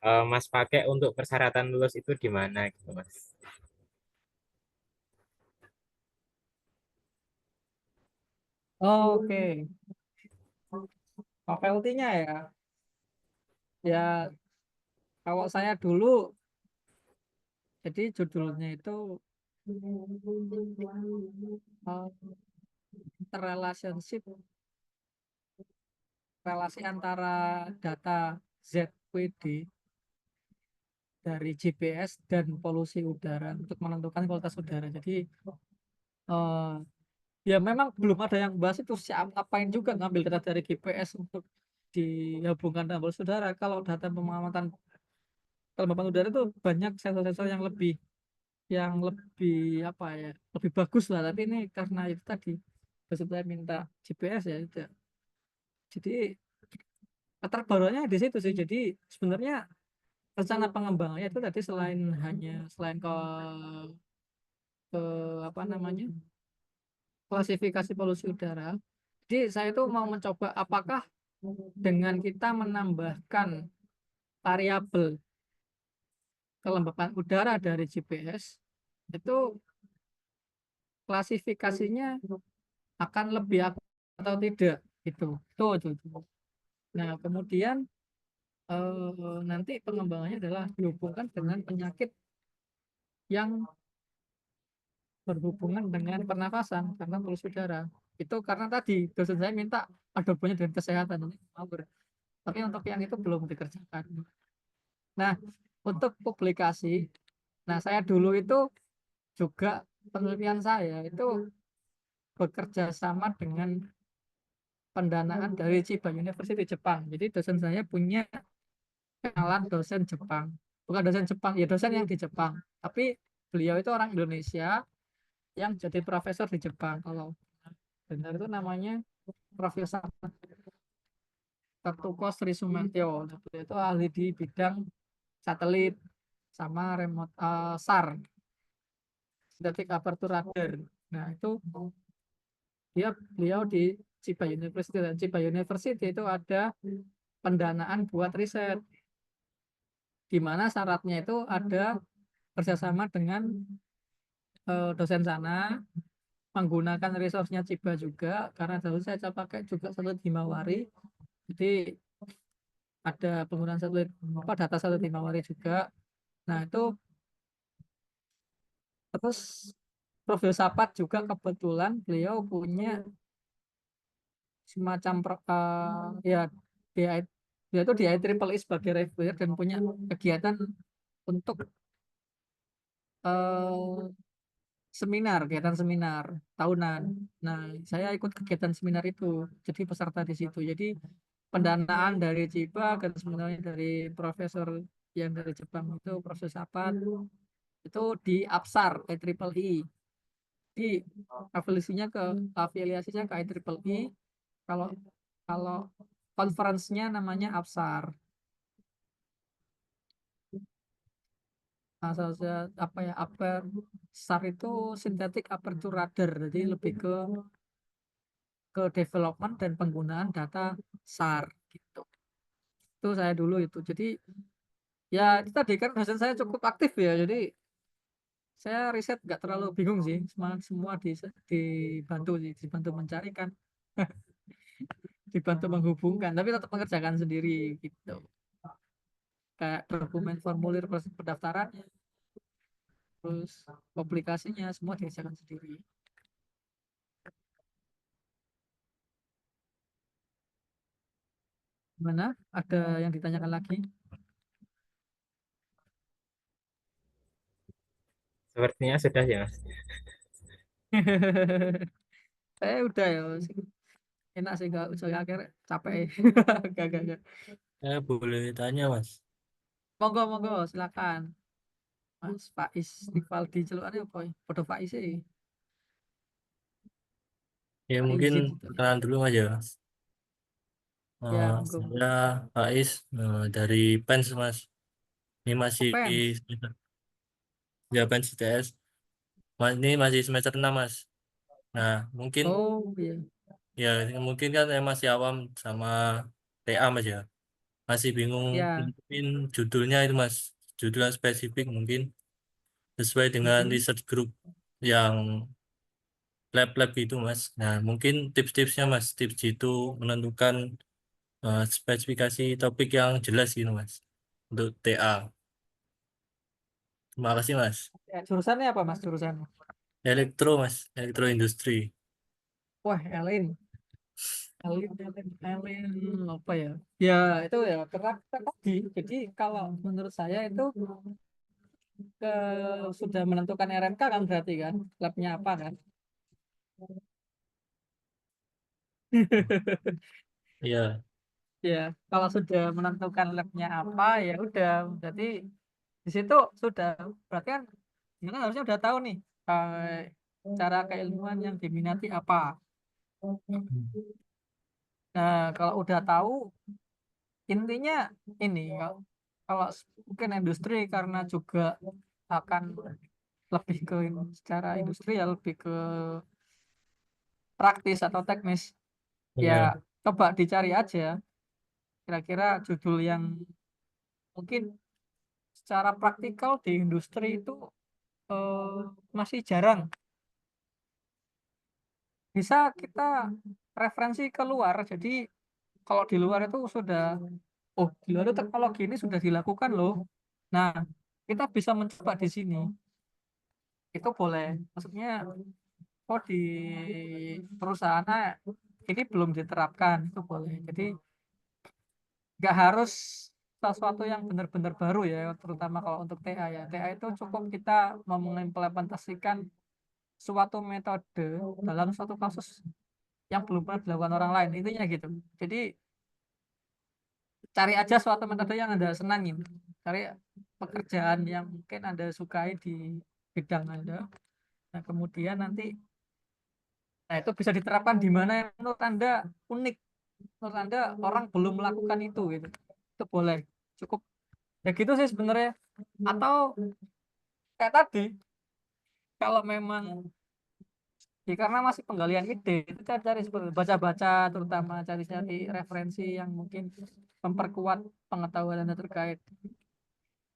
Mas pakai untuk persyaratan lulus itu di mana gitu Mas? Oke, faculty-nya ya. Ya, kalau saya dulu, jadi judulnya itu interrelationship, relasi antara data ZWD dari GPS dan polusi udara untuk menentukan kualitas udara. Jadi eh, ya memang belum ada yang bahas itu siapa ngapain juga ngambil data dari GPS untuk dihubungkan dengan polusi udara. Kalau data pengamatan kelembapan udara itu banyak sensor-sensor yang lebih apa ya, lebih bagus lah. Tapi ini karena itu tadi saya minta GPS ya itu. Jadi latar barunya di situ sih. Jadi sebenarnya rencana pengembangannya itu tadi selain ke apa namanya, klasifikasi polusi udara. Jadi saya itu mau mencoba apakah dengan kita menambahkan variabel kelembapan udara dari GPS itu klasifikasinya akan lebih akurat atau tidak gitu. Itu. Nah, kemudian nanti pengembangannya adalah dihubungkan dengan penyakit yang berhubungan dengan pernafasan karena polusi udara. Itu karena tadi dosen saya minta ada hubungannya dengan kesehatan ini ngawur. Tapi untuk yang itu belum dikerjakan. Nah, untuk publikasi, nah saya dulu itu juga penelitian saya itu bekerja sama dengan pendanaan dari Chiba University Jepang. Jadi dosen saya punya kenalan dosen Jepang. Bukan dosen Jepang, ya dosen yang di Jepang. Tapi beliau itu orang Indonesia yang jadi profesor di Jepang. Kalau benar itu namanya Profesor Tertuko Sri Sumartyo. Nah, beliau itu ahli di bidang satelit sama remote SAR, Synthetic Aperture Radar. Nah, itu beliau di Chiba University, dan Chiba University itu ada pendanaan buat riset di mana syaratnya itu ada kerjasama dengan dosen sana, menggunakan resource-nya Chiba juga karena dulu saya pakai juga satelit Himawari, jadi ada penggunaan satelit apa data satelit Himawari juga. Nah itu terus Profil Sapat juga kebetulan beliau punya semacam ya dia itu di IEEE sebagai reviewer dan punya kegiatan untuk eh, kegiatan seminar tahunan. Nah, saya ikut kegiatan seminar itu, jadi peserta di situ. Jadi pendanaan dari Ciba dan sebenarnya dari profesor yang dari Jepang itu Profesor Sapat itu di Apsar IEEE. Di afiliasinya ke IEEE. Kalau kalau konferensinya namanya Apsar. Asal apa ya, SAR itu Synthetic Aperture Radar, jadi lebih ke development dan penggunaan data SAR gitu. Itu saya dulu itu. Jadi ya itu tadi kan dosen saya cukup aktif ya. Jadi saya riset nggak terlalu bingung sih. Semua dibantu sih, dibantu mencarikan, dibantu menghubungkan, tapi tetap mengerjakan sendiri gitu. Kayak dokumen formulir pendaftaran, terus publikasinya semua dikerjakan sendiri. Gimana? Ada yang ditanyakan lagi? Sepertinya sudah ya Mas. Saya udah ya, enak sih nggak usah akhir capek. Gak. Boleh tanya Mas. Monggo monggo silakan. Mas Faiz Rivaldi celukannya apa ya? Foto Faiz sih. Ya mungkin Faizid itu. perkenalan dulu aja Mas. Ya monggo. Saya Faiz dari PENS Mas. Ini masih Offense. ya PENS ITS. Mas ini masih semester 6 Mas. Nah mungkin Oh iya. ya mungkin kan saya masih awam sama TA Mas ya. Masih bingung Ya. nentuin judulnya itu Mas. Judul yang spesifik mungkin sesuai dengan Mm-mm. research group yang lab-lab gitu Mas. Nah mungkin tips-tipsnya Mas. Tips itu menentukan spesifikasi topik yang jelas gitu Mas. Untuk TA. Terima kasih Mas. Ya, jurusannya apa Mas jurusannya? Elektro Mas. Elektro industri. Wah, Elin. Elin apa ya? Ya itu ya karakter tadi. Jadi kalau menurut saya itu ke sudah menentukan RMK kan berarti kan labnya apa kan? Iya. Ya, kalau sudah menentukan labnya apa ya udah. Jadi di situ sudah berarti kan kita harusnya udah tahu nih cara keilmuan yang diminati apa. Nah, kalau udah tahu intinya ini kalau mungkin industri karena juga akan lebih ke secara industri ya lebih ke praktis atau teknis ya Iya. coba dicari aja kira-kira judul yang mungkin secara praktikal di industri itu eh, masih jarang bisa kita referensi keluar jadi kalau di luar itu sudah oh di luar itu teknologi ini sudah dilakukan loh nah kita bisa mencoba di sini itu boleh maksudnya oh di perusahaan A ini belum diterapkan itu boleh jadi nggak harus sesuatu yang benar-benar baru ya terutama kalau untuk TA ya TA itu cukup kita mengimplementasikan suatu metode dalam suatu kasus yang belum pernah dilakukan orang lain intinya gitu jadi cari aja suatu metode yang Anda senangin cari pekerjaan yang mungkin Anda sukai di bidang Anda nah kemudian nanti nah itu bisa diterapkan di mana yang menurut Anda unik menurut Anda orang belum melakukan itu gitu itu boleh cukup ya gitu sih sebenarnya atau kayak tadi kalau memang ya karena masih penggalian ide itu cari-cari seperti baca-baca terutama cari-cari referensi yang mungkin memperkuat pengetahuan Anda terkait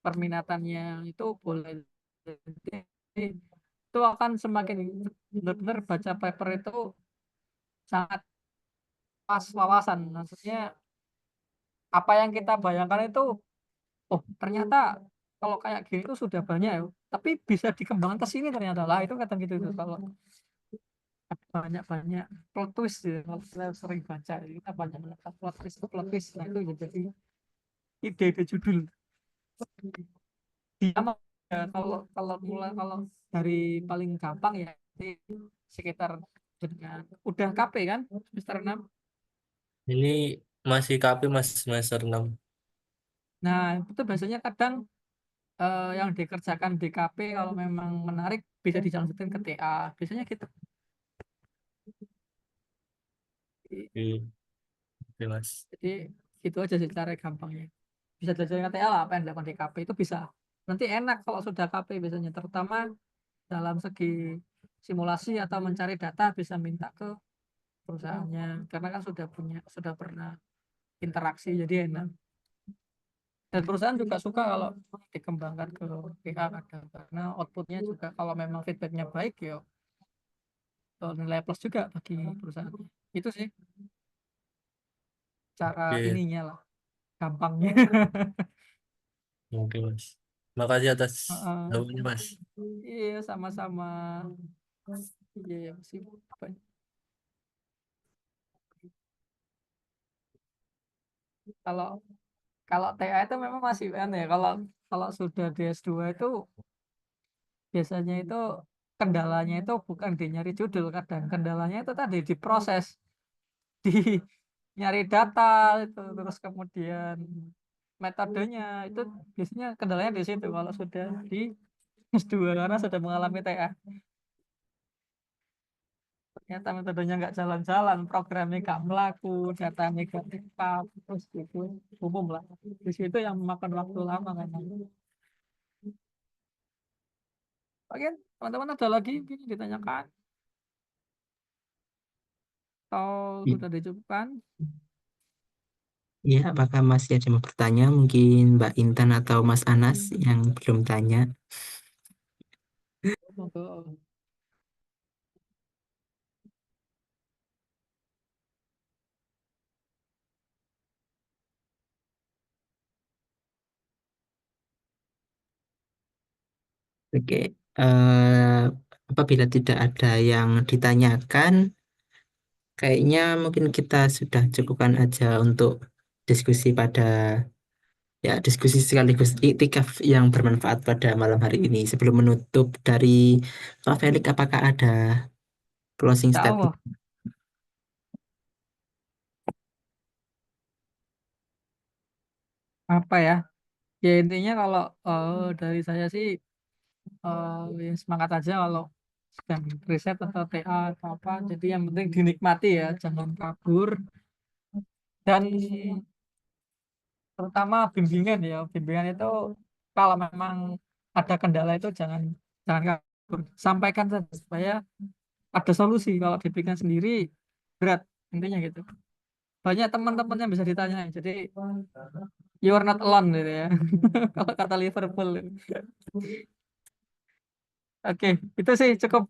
perminatannya itu boleh jadi itu akan semakin benar-benar baca paper itu sangat pas wawasan maksudnya apa yang kita bayangkan itu oh ternyata kalau kayak gini itu sudah banyak ya tapi bisa dikembangkan ke sini ternyata lah itu kata gitu itu kalau banyak-banyak plot twist ya kalau kita sering baca kita banyak melihat plot twist nah itu jadi ide-ide judul dia mah, ya, kalau kalau mulai kalau dari paling gampang ya nanti sekitar dengan udah KP kan semester 6 Ini masih KP Mas semester 6. nah itu biasanya kadang yang dikerjakan di KP kalau memang menarik bisa dilanjutin ke TA biasanya gitu. Oke, oke, Mas. Jadi gitu aja sih cara gampangnya. Bisa belajar KTA lah apa yang dilakukan di KP itu bisa. Nanti enak kalau sudah KP biasanya terutama dalam segi simulasi atau mencari data bisa minta ke perusahaannya karena kan sudah pernah interaksi jadi enak. Dan perusahaan juga suka kalau dikembangkan ke pihak ada karena outputnya juga kalau memang feedbacknya baik ya nilai plus juga bagi perusahaan. Itu sih cara Oke, ininya lah gampangnya. oke Mas. Makasih atas Heeh. jawabannya Mas. Iya, sama-sama. Iya, ya, sih. Kalau kalau TA itu memang masih kan ya. Kalau kalau sudah di S2 itu biasanya itu kendalanya itu bukan di nyari judul kadang kendalanya itu tadi di proses di nyari data itu, terus kemudian metodenya itu biasanya kendalanya di situ kalau sudah di S2 karena sudah mengalami TA. Ternyata metodenya nggak jalan-jalan, programnya nggak melaku, datanya nggak backup, terus itu umum lah. Di situ yang memakan waktu lama kan. Oke, teman-teman ada lagi mungkin ditanyakan atau I- sudah dicukupkan? Ya, apakah masih ada yang mau bertanya? Mungkin Mbak Intan atau Mas Anas yang belum tanya. Monggo. Oke, eh, apabila tidak ada yang ditanyakan, kayaknya mungkin kita sudah cukupkan aja untuk diskusi pada ya diskusi sekaligus iktikaf yang bermanfaat pada malam hari ini. Sebelum menutup dari Pak Felix, apakah ada closing Insya statement? Allah. Apa ya? Ya intinya kalau dari saya sih ya semangat aja kalau sedang riset atau TA atau apa. Jadi yang penting dinikmati ya, jangan kabur. Dan terutama bimbingan ya, bimbingan itu kalau memang ada kendala itu jangan kabur, sampaikan saja supaya ada solusi. Kalau bimbingan sendiri berat intinya gitu. Banyak teman-teman yang bisa ditanya. Jadi you are not alone gitu ya. Kalau kata Liverpool. Oke, itu sih cukup.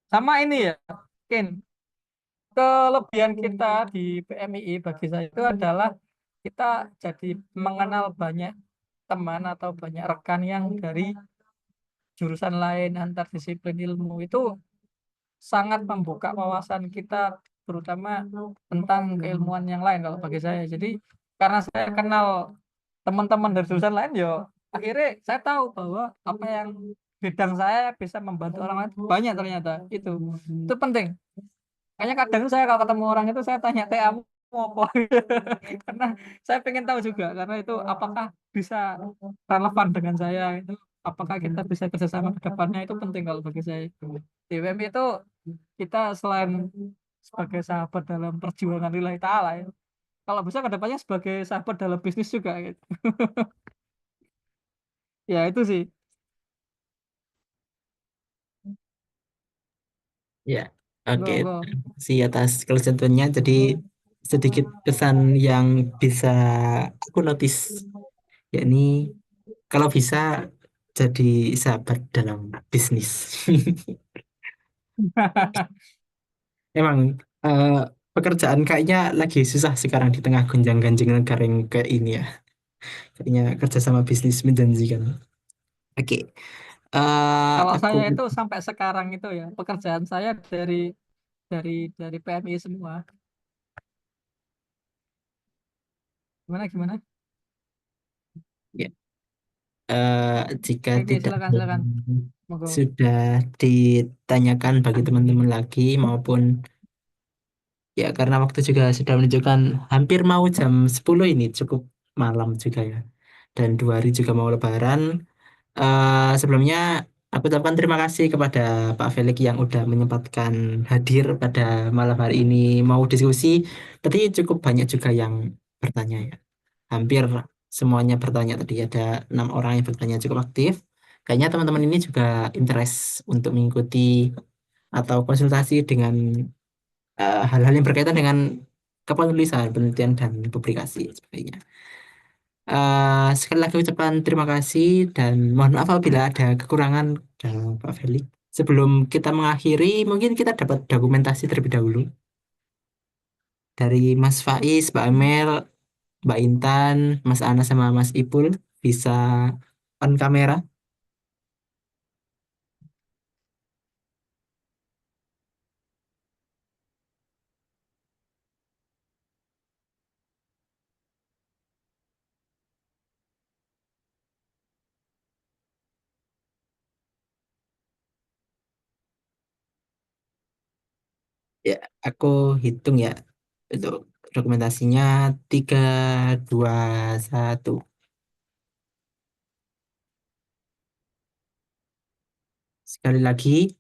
Sama ini ya, mungkin kelebihan kita di PMII bagi saya itu adalah kita jadi mengenal banyak teman atau banyak rekan yang dari jurusan lain antar disiplin ilmu itu sangat membuka wawasan kita terutama tentang keilmuan yang lain kalau bagi saya. Jadi karena saya kenal teman-teman dari jurusan lain yo akhirnya saya tahu bahwa apa yang bidang saya bisa membantu orang lain banyak ternyata itu penting. Kayaknya kadang saya kalau ketemu orang itu saya tanya TA mau apa karena saya pengen tahu juga karena itu apakah bisa relevan dengan saya itu apakah kita bisa kerjasama ke depannya itu penting kalau bagi saya. Di WM itu kita selain sebagai sahabat dalam perjuangan lillahi ta'ala ya, kalau bisa ke depannya sebagai sahabat dalam bisnis juga gitu. Ya itu sih. Ya, oke. Enggak, enggak. Terima kasih atas kelanjutannya. Jadi sedikit pesan yang bisa aku notice, yakni kalau bisa jadi sahabat dalam bisnis. Emang eh, pekerjaan kayaknya lagi susah sekarang di tengah gonjang-ganjing negara yang kayak ini ya. Kayaknya kerjasama bisnis menjanjikan. Oke, Kalau aku saya itu sampai sekarang itu ya pekerjaan saya dari dari PMI semua. Gimana gimana? ya, eh, jika Oke, tidak silakan ada silakan. yang Monggo. sudah ditanyakan bagi teman-teman lagi maupun ya karena waktu juga sudah menunjukkan hampir mau jam 10 ini cukup malam juga ya. Dan 2 hari juga mau lebaran. Sebelumnya aku ucapkan terima kasih kepada Pak Felix yang udah menyempatkan hadir pada malam hari ini mau diskusi. Tadi cukup banyak juga yang bertanya ya. Hampir semuanya bertanya tadi ada 6 orang yang bertanya cukup aktif. Kayaknya teman-teman ini juga interest untuk mengikuti atau konsultasi dengan hal-hal yang berkaitan dengan kepenulisan, penelitian dan publikasi sebagainya. Sekali lagi ucapan terima kasih dan mohon maaf apabila ada kekurangan dalam Pak Felix. Sebelum kita mengakhiri, mungkin kita dapat dokumentasi terlebih dahulu dari Mas Faiz, Mbak Amel, Mbak Intan, Mas Ana sama Mas Ipul bisa on kamera. Ya, aku hitung ya. Itu dokumentasinya 3, 2, 1. Sekali lagi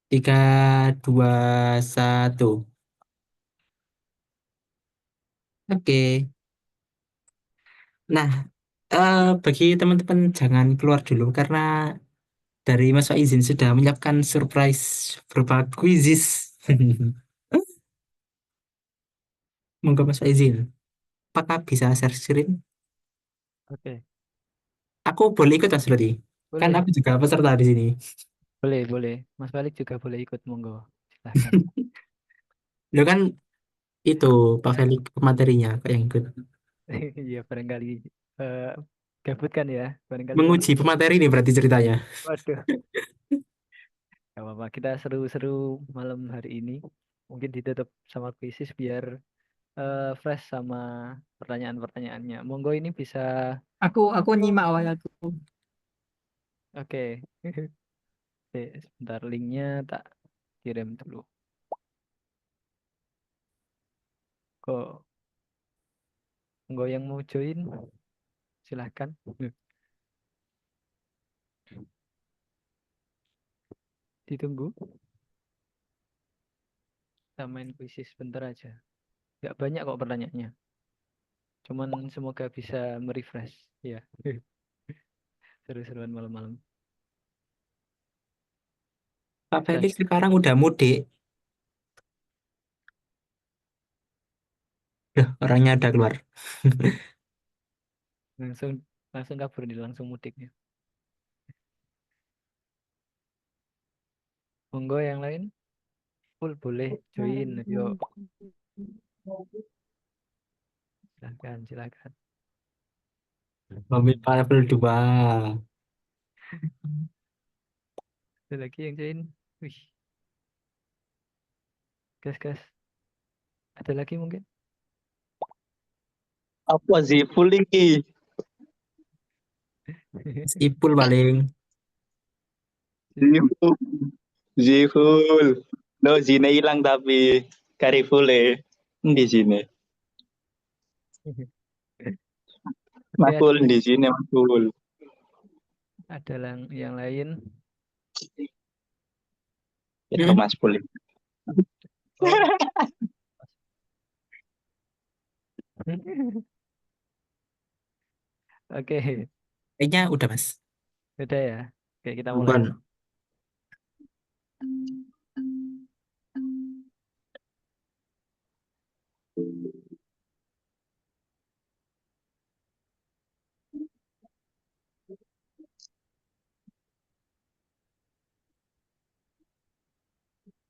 3, 2, 1. Oke. Nah, bagi teman-teman jangan keluar dulu karena dari Mas Faizin sudah menyiapkan surprise berupa quizzes. Monggo Mas Faizin, apakah bisa share screen? Oke, Aku boleh ikut Mas berarti? Kan boleh, aku juga peserta di sini. boleh, boleh. Mas Balik juga boleh ikut, monggo. Silahkan. Lo kan itu Pak Ya, Felix materinya kayak yang ikut. iya barangkali eh, gabut kan ya, barangkali Menguji malam. pemateri ini berarti ceritanya. Waduh, gak apa-apa. Kita seru-seru malam hari ini. Mungkin ditutup sama kuisis biar fresh sama pertanyaan-pertanyaannya. Monggo ini bisa, Aku nyimak awal aku. oke. Oke, sebentar linknya tak kirim dulu. Kok, monggo yang mau join, silahkan. Ditunggu. Kita main kuisis sebentar aja. Gak banyak kok pertanyaannya. Cuman semoga bisa merefresh. Ya, seru-seruan malam-malam. Pak Tes. Felix sekarang udah mudik. Loh, orangnya udah keluar. Langsung langsung kabur nih, langsung mudiknya. Monggo yang lain, full boleh join. Yuk, silakan, silakan. Mobil level 2. Ada lagi yang join. Wih, gas, gas. Ada lagi mungkin? Apa Ziful iki? Ipul paling. Ziful. Ziful. No, Zine hilang tapi Karifule di sini. Oke, ada Makul lagi. di sini makul. Ada yang lain. Itu Hmm? Mas Pul. Oh. Oke, Kayaknya udah Mas. udah ya. Oke, kita mulai. Bukan.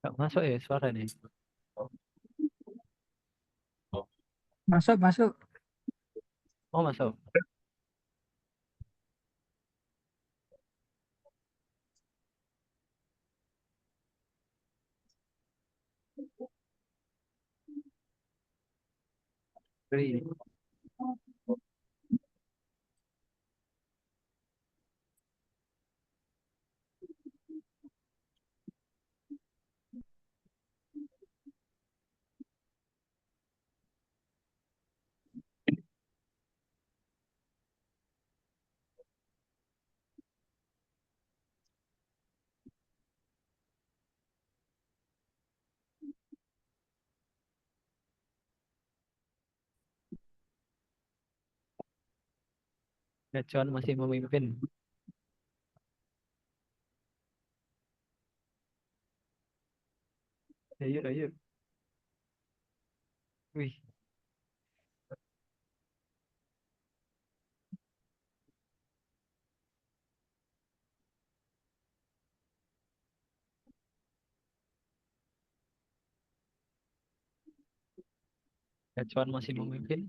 Gak masuk ya suara nih. Masuk, masuk. Oh, masuk. Beri. Gacuan masih memimpin. Ayo, ayo. Wih, gacuan masih memimpin.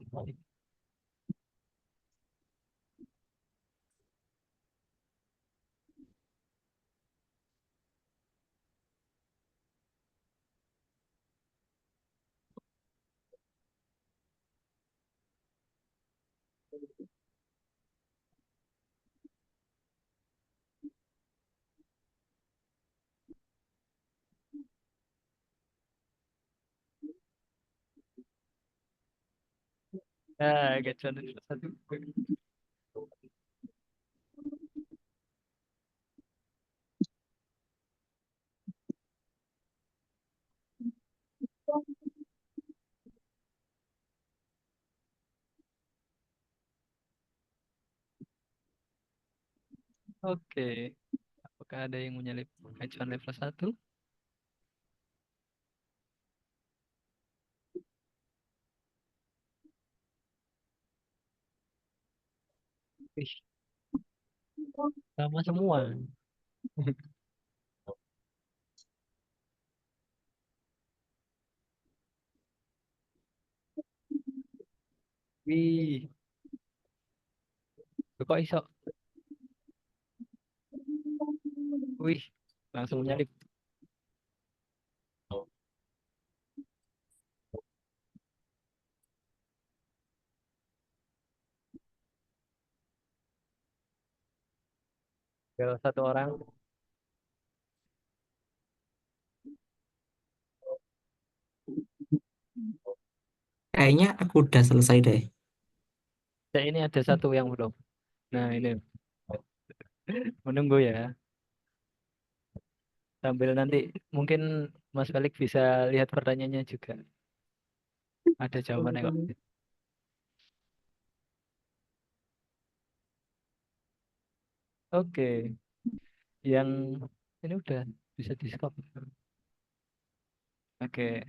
Ah, gacuan satu. Oke. Apakah ada yang menyalip gacuan level 1? Wih, sama semua. Wih, kok iso? Wih, langsung menyalip. Tinggal satu orang. Kayaknya aku udah selesai deh. Ya, ini ada satu yang belum. Nah, ini menunggu ya. Sambil nanti mungkin Mas Felix bisa lihat pertanyaannya juga. Ada jawabannya kok. Oke, yang ini udah bisa di stop. Oke,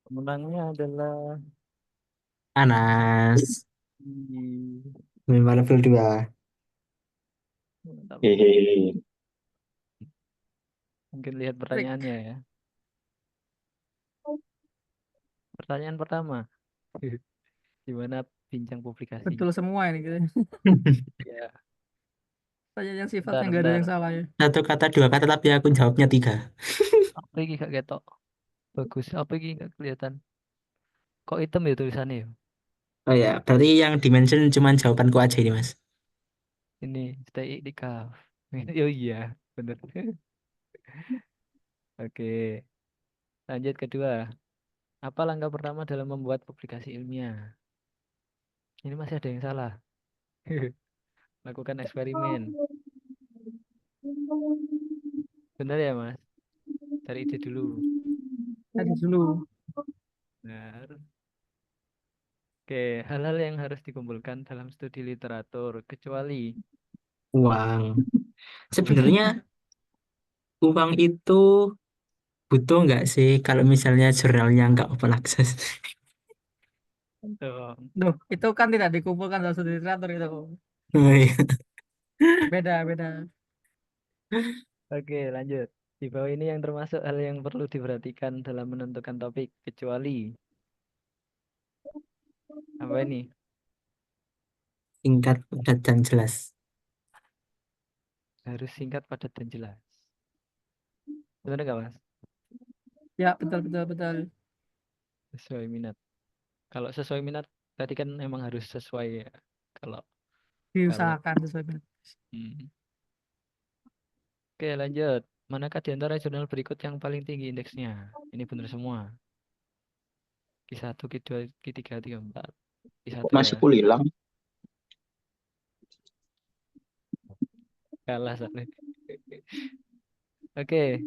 pemenangnya adalah Anas, Hmm, memang level 2. mantap. Hehehe. Mungkin lihat Trik. pertanyaannya ya. Pertanyaan pertama, gimana bincang publikasinya? Betul semua ini gitu. Ya, Tanya yang sifatnya bentar, nggak ada bentar. yang salah ya. Satu kata, dua kata, tapi aku jawabnya 3. Apa ini gak ketok? Bagus. Apa ini gak kelihatan? Kok hitam ya tulisannya ya? Oh ya, berarti yang dimention cuma jawabanku aja ini, Mas. Ini stay di kaf. Oh iya, bener. Oke, lanjut kedua. Apa langkah pertama dalam membuat publikasi ilmiah? Ini masih ada yang salah. Lakukan eksperimen. Benar ya, Mas? Cari ide dulu. Tadi dulu. Benar. Oke, hal-hal yang harus dikumpulkan dalam studi literatur, kecuali Uang. Sebenarnya uang itu butuh nggak sih kalau misalnya jurnalnya nggak open access? dong. Duh, itu kan tidak dikumpulkan dalam studi literatur itu. Oh, iya. Beda, beda. Oke, lanjut. Di bawah ini yang termasuk hal yang perlu diperhatikan dalam menentukan topik, kecuali apa ini? Singkat, padat, dan jelas. Harus singkat, padat, dan jelas. Benar nggak, Mas? Ya, betul, betul, betul. Sesuai minat. Kalau sesuai minat, tadi kan emang harus sesuai ya. Kalau kalau Diusahakan sesuai minat. hmm. Oke, lanjut. Manakah di antara jurnal berikut yang paling tinggi indeksnya? Ini benar semua. Q1, Q2, Q3, Q4. Kok Q1 ya. masih hilang? Kalah soalnya. Oke,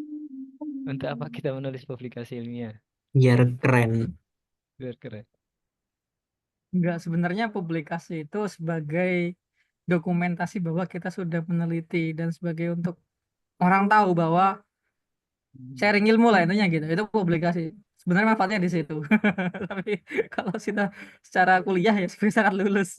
untuk apa kita menulis publikasi ilmiah? Biar keren. Biar keren. Enggak, sebenarnya publikasi itu sebagai dokumentasi bahwa kita sudah meneliti dan sebagai untuk orang tahu bahwa sharing ilmu lah intinya gitu. Itu publikasi. Sebenarnya manfaatnya di situ. Tapi kalau kita secara kuliah ya sebenarnya sangat lulus.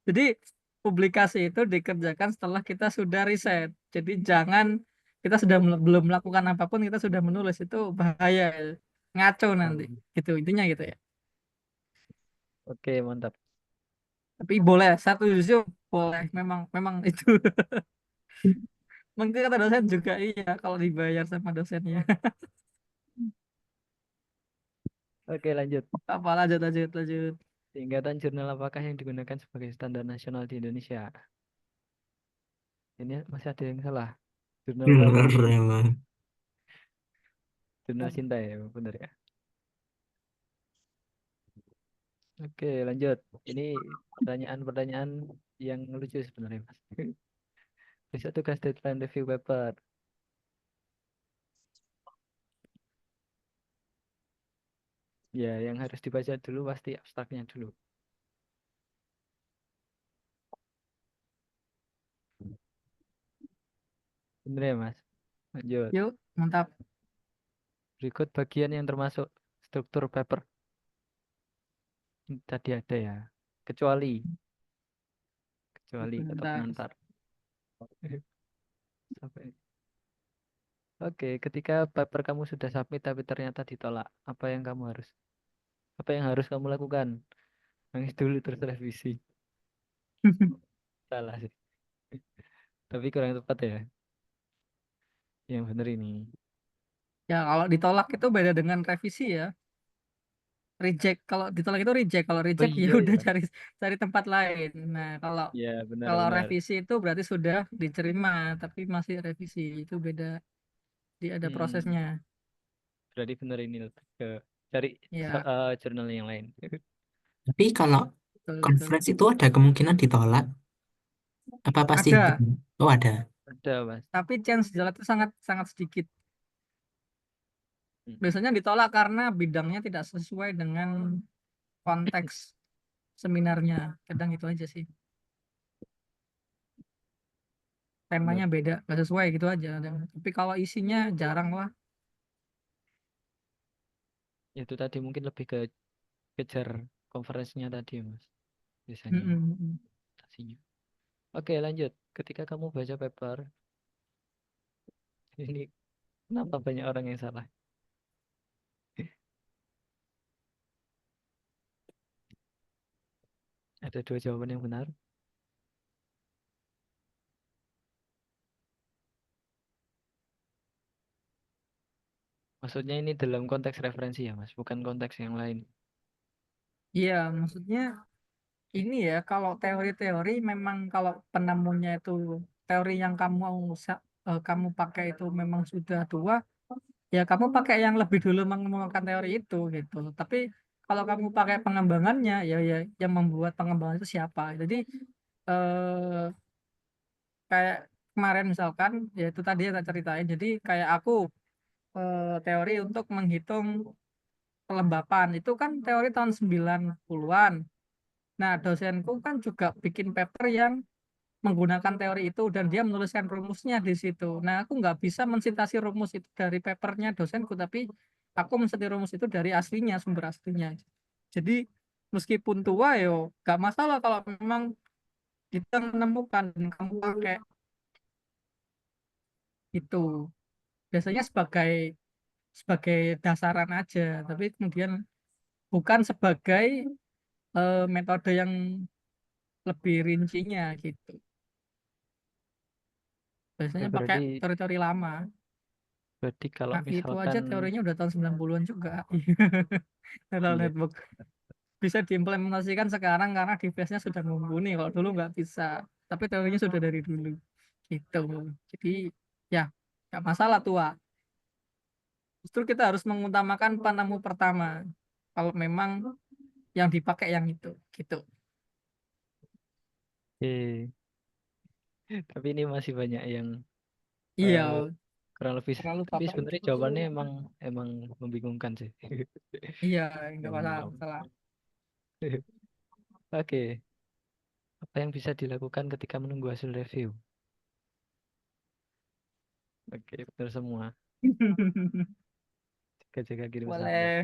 Jadi publikasi itu dikerjakan setelah kita sudah riset. Jadi jangan kita sudah belum melakukan apapun kita sudah menulis itu bahaya, ngaco nanti. Gitu intinya gitu ya. Oke, mantap. Tapi boleh satu justru boleh memang memang itu. Mungkin kata dosen juga iya kalau dibayar sama dosennya. Oke, lanjut. Apa lanjut lanjut lanjut. Tingkatan jurnal apakah yang digunakan sebagai standar nasional di Indonesia? Ini masih ada yang salah. Jurnal berapa? Bener emang. Jurnal cinta ya, bener ya. Oke, lanjut. Ini pertanyaan-pertanyaan yang lucu sebenarnya, Mas. Bisa tugas deadline review paper. Ya, yang harus dibaca dulu pasti abstraknya dulu. Bener ya, Mas? Lanjut. Yuk, mantap. Berikut bagian yang termasuk struktur paper. Ini tadi ada ya. Kecuali atau Bentar. pengantar. Sampai. Oke, ketika paper kamu sudah submit tapi ternyata ditolak, apa yang harus kamu lakukan? Nangis dulu terus revisi. Salah sih. Tapi kurang tepat ya. Yang benar ini. Ya, kalau ditolak itu beda dengan revisi ya. Reject, kalau ditolak itu reject. Kalau Oh reject ya iya udah ya. cari cari tempat lain. Nah, kalau Ya kalau benar-benar. revisi itu berarti sudah diterima, tapi masih revisi. Itu beda. Ada Hmm, prosesnya. berarti benar ini lebih ke cari Ya, jurnal yang lain. Tapi kalau betul, betul. conference itu ada kemungkinan ditolak, apa pasti? Ada, Oh ada. Ada, Mas. tapi chance ditolak itu sangat sangat sedikit. Hmm. Biasanya ditolak karena bidangnya tidak sesuai dengan konteks seminarnya. Kadang itu aja sih. Benar. Temanya beda, nggak sesuai gitu aja. Tapi kalau isinya jarang lah. Itu tadi mungkin lebih ke kejar konferensinya tadi, Mas. Biasanya Mm-mm. presentasinya. Oke, lanjut. Ketika kamu baca paper, ini kenapa banyak orang yang salah? Ada dua jawaban yang benar. Maksudnya ini dalam konteks referensi ya, Mas, bukan konteks yang lain. Iya, maksudnya ini ya, kalau teori-teori memang kalau penemunya itu teori yang kamu pakai itu memang sudah tua, ya kamu pakai yang lebih dulu mengembangkan teori itu gitu. Tapi kalau kamu pakai pengembangannya, ya yang membuat pengembangan itu siapa? Jadi eh, kayak kemarin misalkan, ya itu tadi yang tak ceritain. Jadi kayak aku teori untuk menghitung kelembapan itu kan teori tahun 90-an. Nah, dosenku kan juga bikin paper yang menggunakan teori itu dan dia menuliskan rumusnya di situ. Nah, aku nggak bisa mensitasi rumus itu dari papernya dosenku, tapi aku mensitasi rumus itu dari aslinya, sumber aslinya. Jadi, meskipun tua, yo, nggak masalah kalau memang kita menemukan dan kamu pakai itu. Biasanya sebagai sebagai dasaran aja, tapi kemudian bukan sebagai metode yang lebih rincinya gitu. Oke, Biasanya pakai berarti teori-teori lama. berarti kalau Nah, itu aja misalkan teorinya udah tahun 90-an juga. Neural iya, network bisa diimplementasikan sekarang karena device-nya sudah mumpuni. Kalau dulu nggak bisa. Tapi teorinya sudah dari dulu. Gitu. Jadi ya nggak masalah tua. Justru kita harus mengutamakan penemu pertama. Kalau memang yang dipakai yang itu. Gitu. oke. Tapi ini masih banyak yang Iya. eh, kurang lebih. Terlalu Tapi bapak. sebenarnya jawabannya emang membingungkan sih. Iya. Nggak Yang masalah. menjawab. Masalah. Oke, apa yang bisa dilakukan ketika menunggu hasil review? Oke, benar semua. Jaga-jaga kirim subjek. Boleh.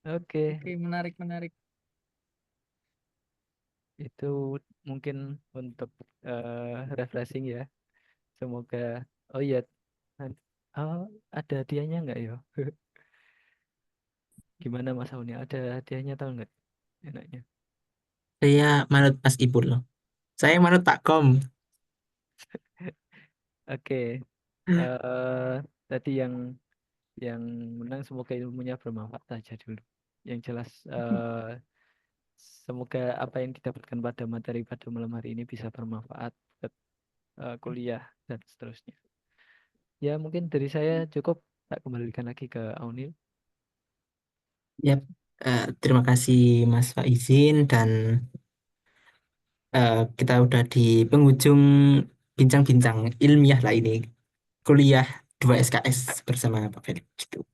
Oke, Oke, menarik, menarik. itu mungkin untuk refreshing ya. Semoga. Oh iya, nan- oh, ada hadiahnya nggak yo? Gimana Mas Auni? Ada hadiahnya tahu nggak? Enaknya. Saya manut Mas Ipul. Saya manut Pak Kom. Oke, tadi yang menang semoga ilmunya bermanfaat saja dulu. Yang jelas semoga apa yang didapatkan pada materi pada malam hari ini bisa bermanfaat buat kuliah dan seterusnya. Ya mungkin dari saya cukup. Tak kembalikan lagi ke Aunil. Yap. Terima kasih Mas Faizin dan kita udah di penghujung bincang-bincang ilmiah lah ini kuliah 2 SKS bersama Pak Felix gitu.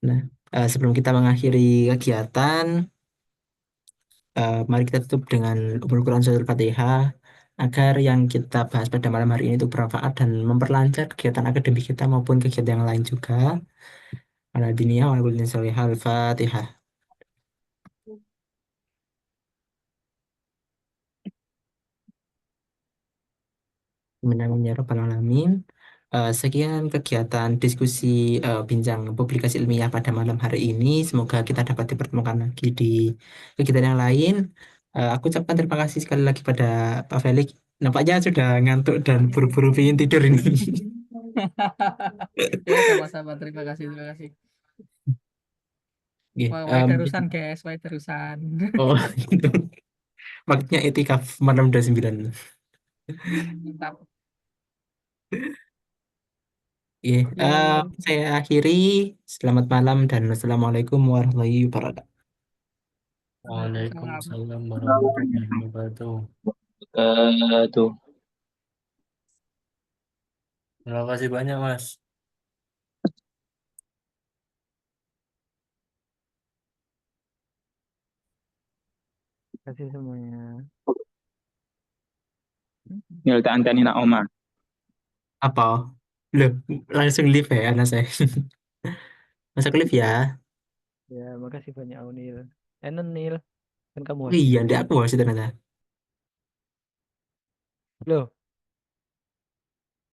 Nah, sebelum kita mengakhiri kegiatan, mari kita tutup dengan umul Quran Suratul Fatihah agar yang kita bahas pada malam hari ini itu bermanfaat dan memperlancar kegiatan akademik kita maupun kegiatan yang lain juga. Ala diniyah wa ala kullin sholihah. Al-Fatihah. Bismillahirrahmanirrahim. Ya Rabbal Alamin. Sekian kegiatan diskusi bincang publikasi ilmiah pada malam hari ini. Semoga kita dapat dipertemukan lagi di kegiatan yang lain. Aku ucapkan terima kasih sekali lagi pada Pak Felix. Nampaknya sudah ngantuk dan buru-buru ingin tidur ini. Ya, sama-sama. Terima kasih, terima kasih. Oke, Wah, wah terusan, guys. Wah, terusan. oh, gitu. Maksudnya etikaf malam 29. Mantap. Oke, Ya, saya akhiri. Selamat malam dan wassalamualaikum warahmatullahi wabarakatuh. salam. Waalaikumsalam warahmatullahi wabarakatuh. Tuh. Terima kasih banyak, Mas. Terima kasih semuanya. Nil tak anteni nak oma. Apa? Loh, langsung live ya anak saya. Masuk live ya. Ya, makasih banyak Aunil. Nil, kan kamu Oh hostnya. iya, ndak aku sih ternyata. Loh,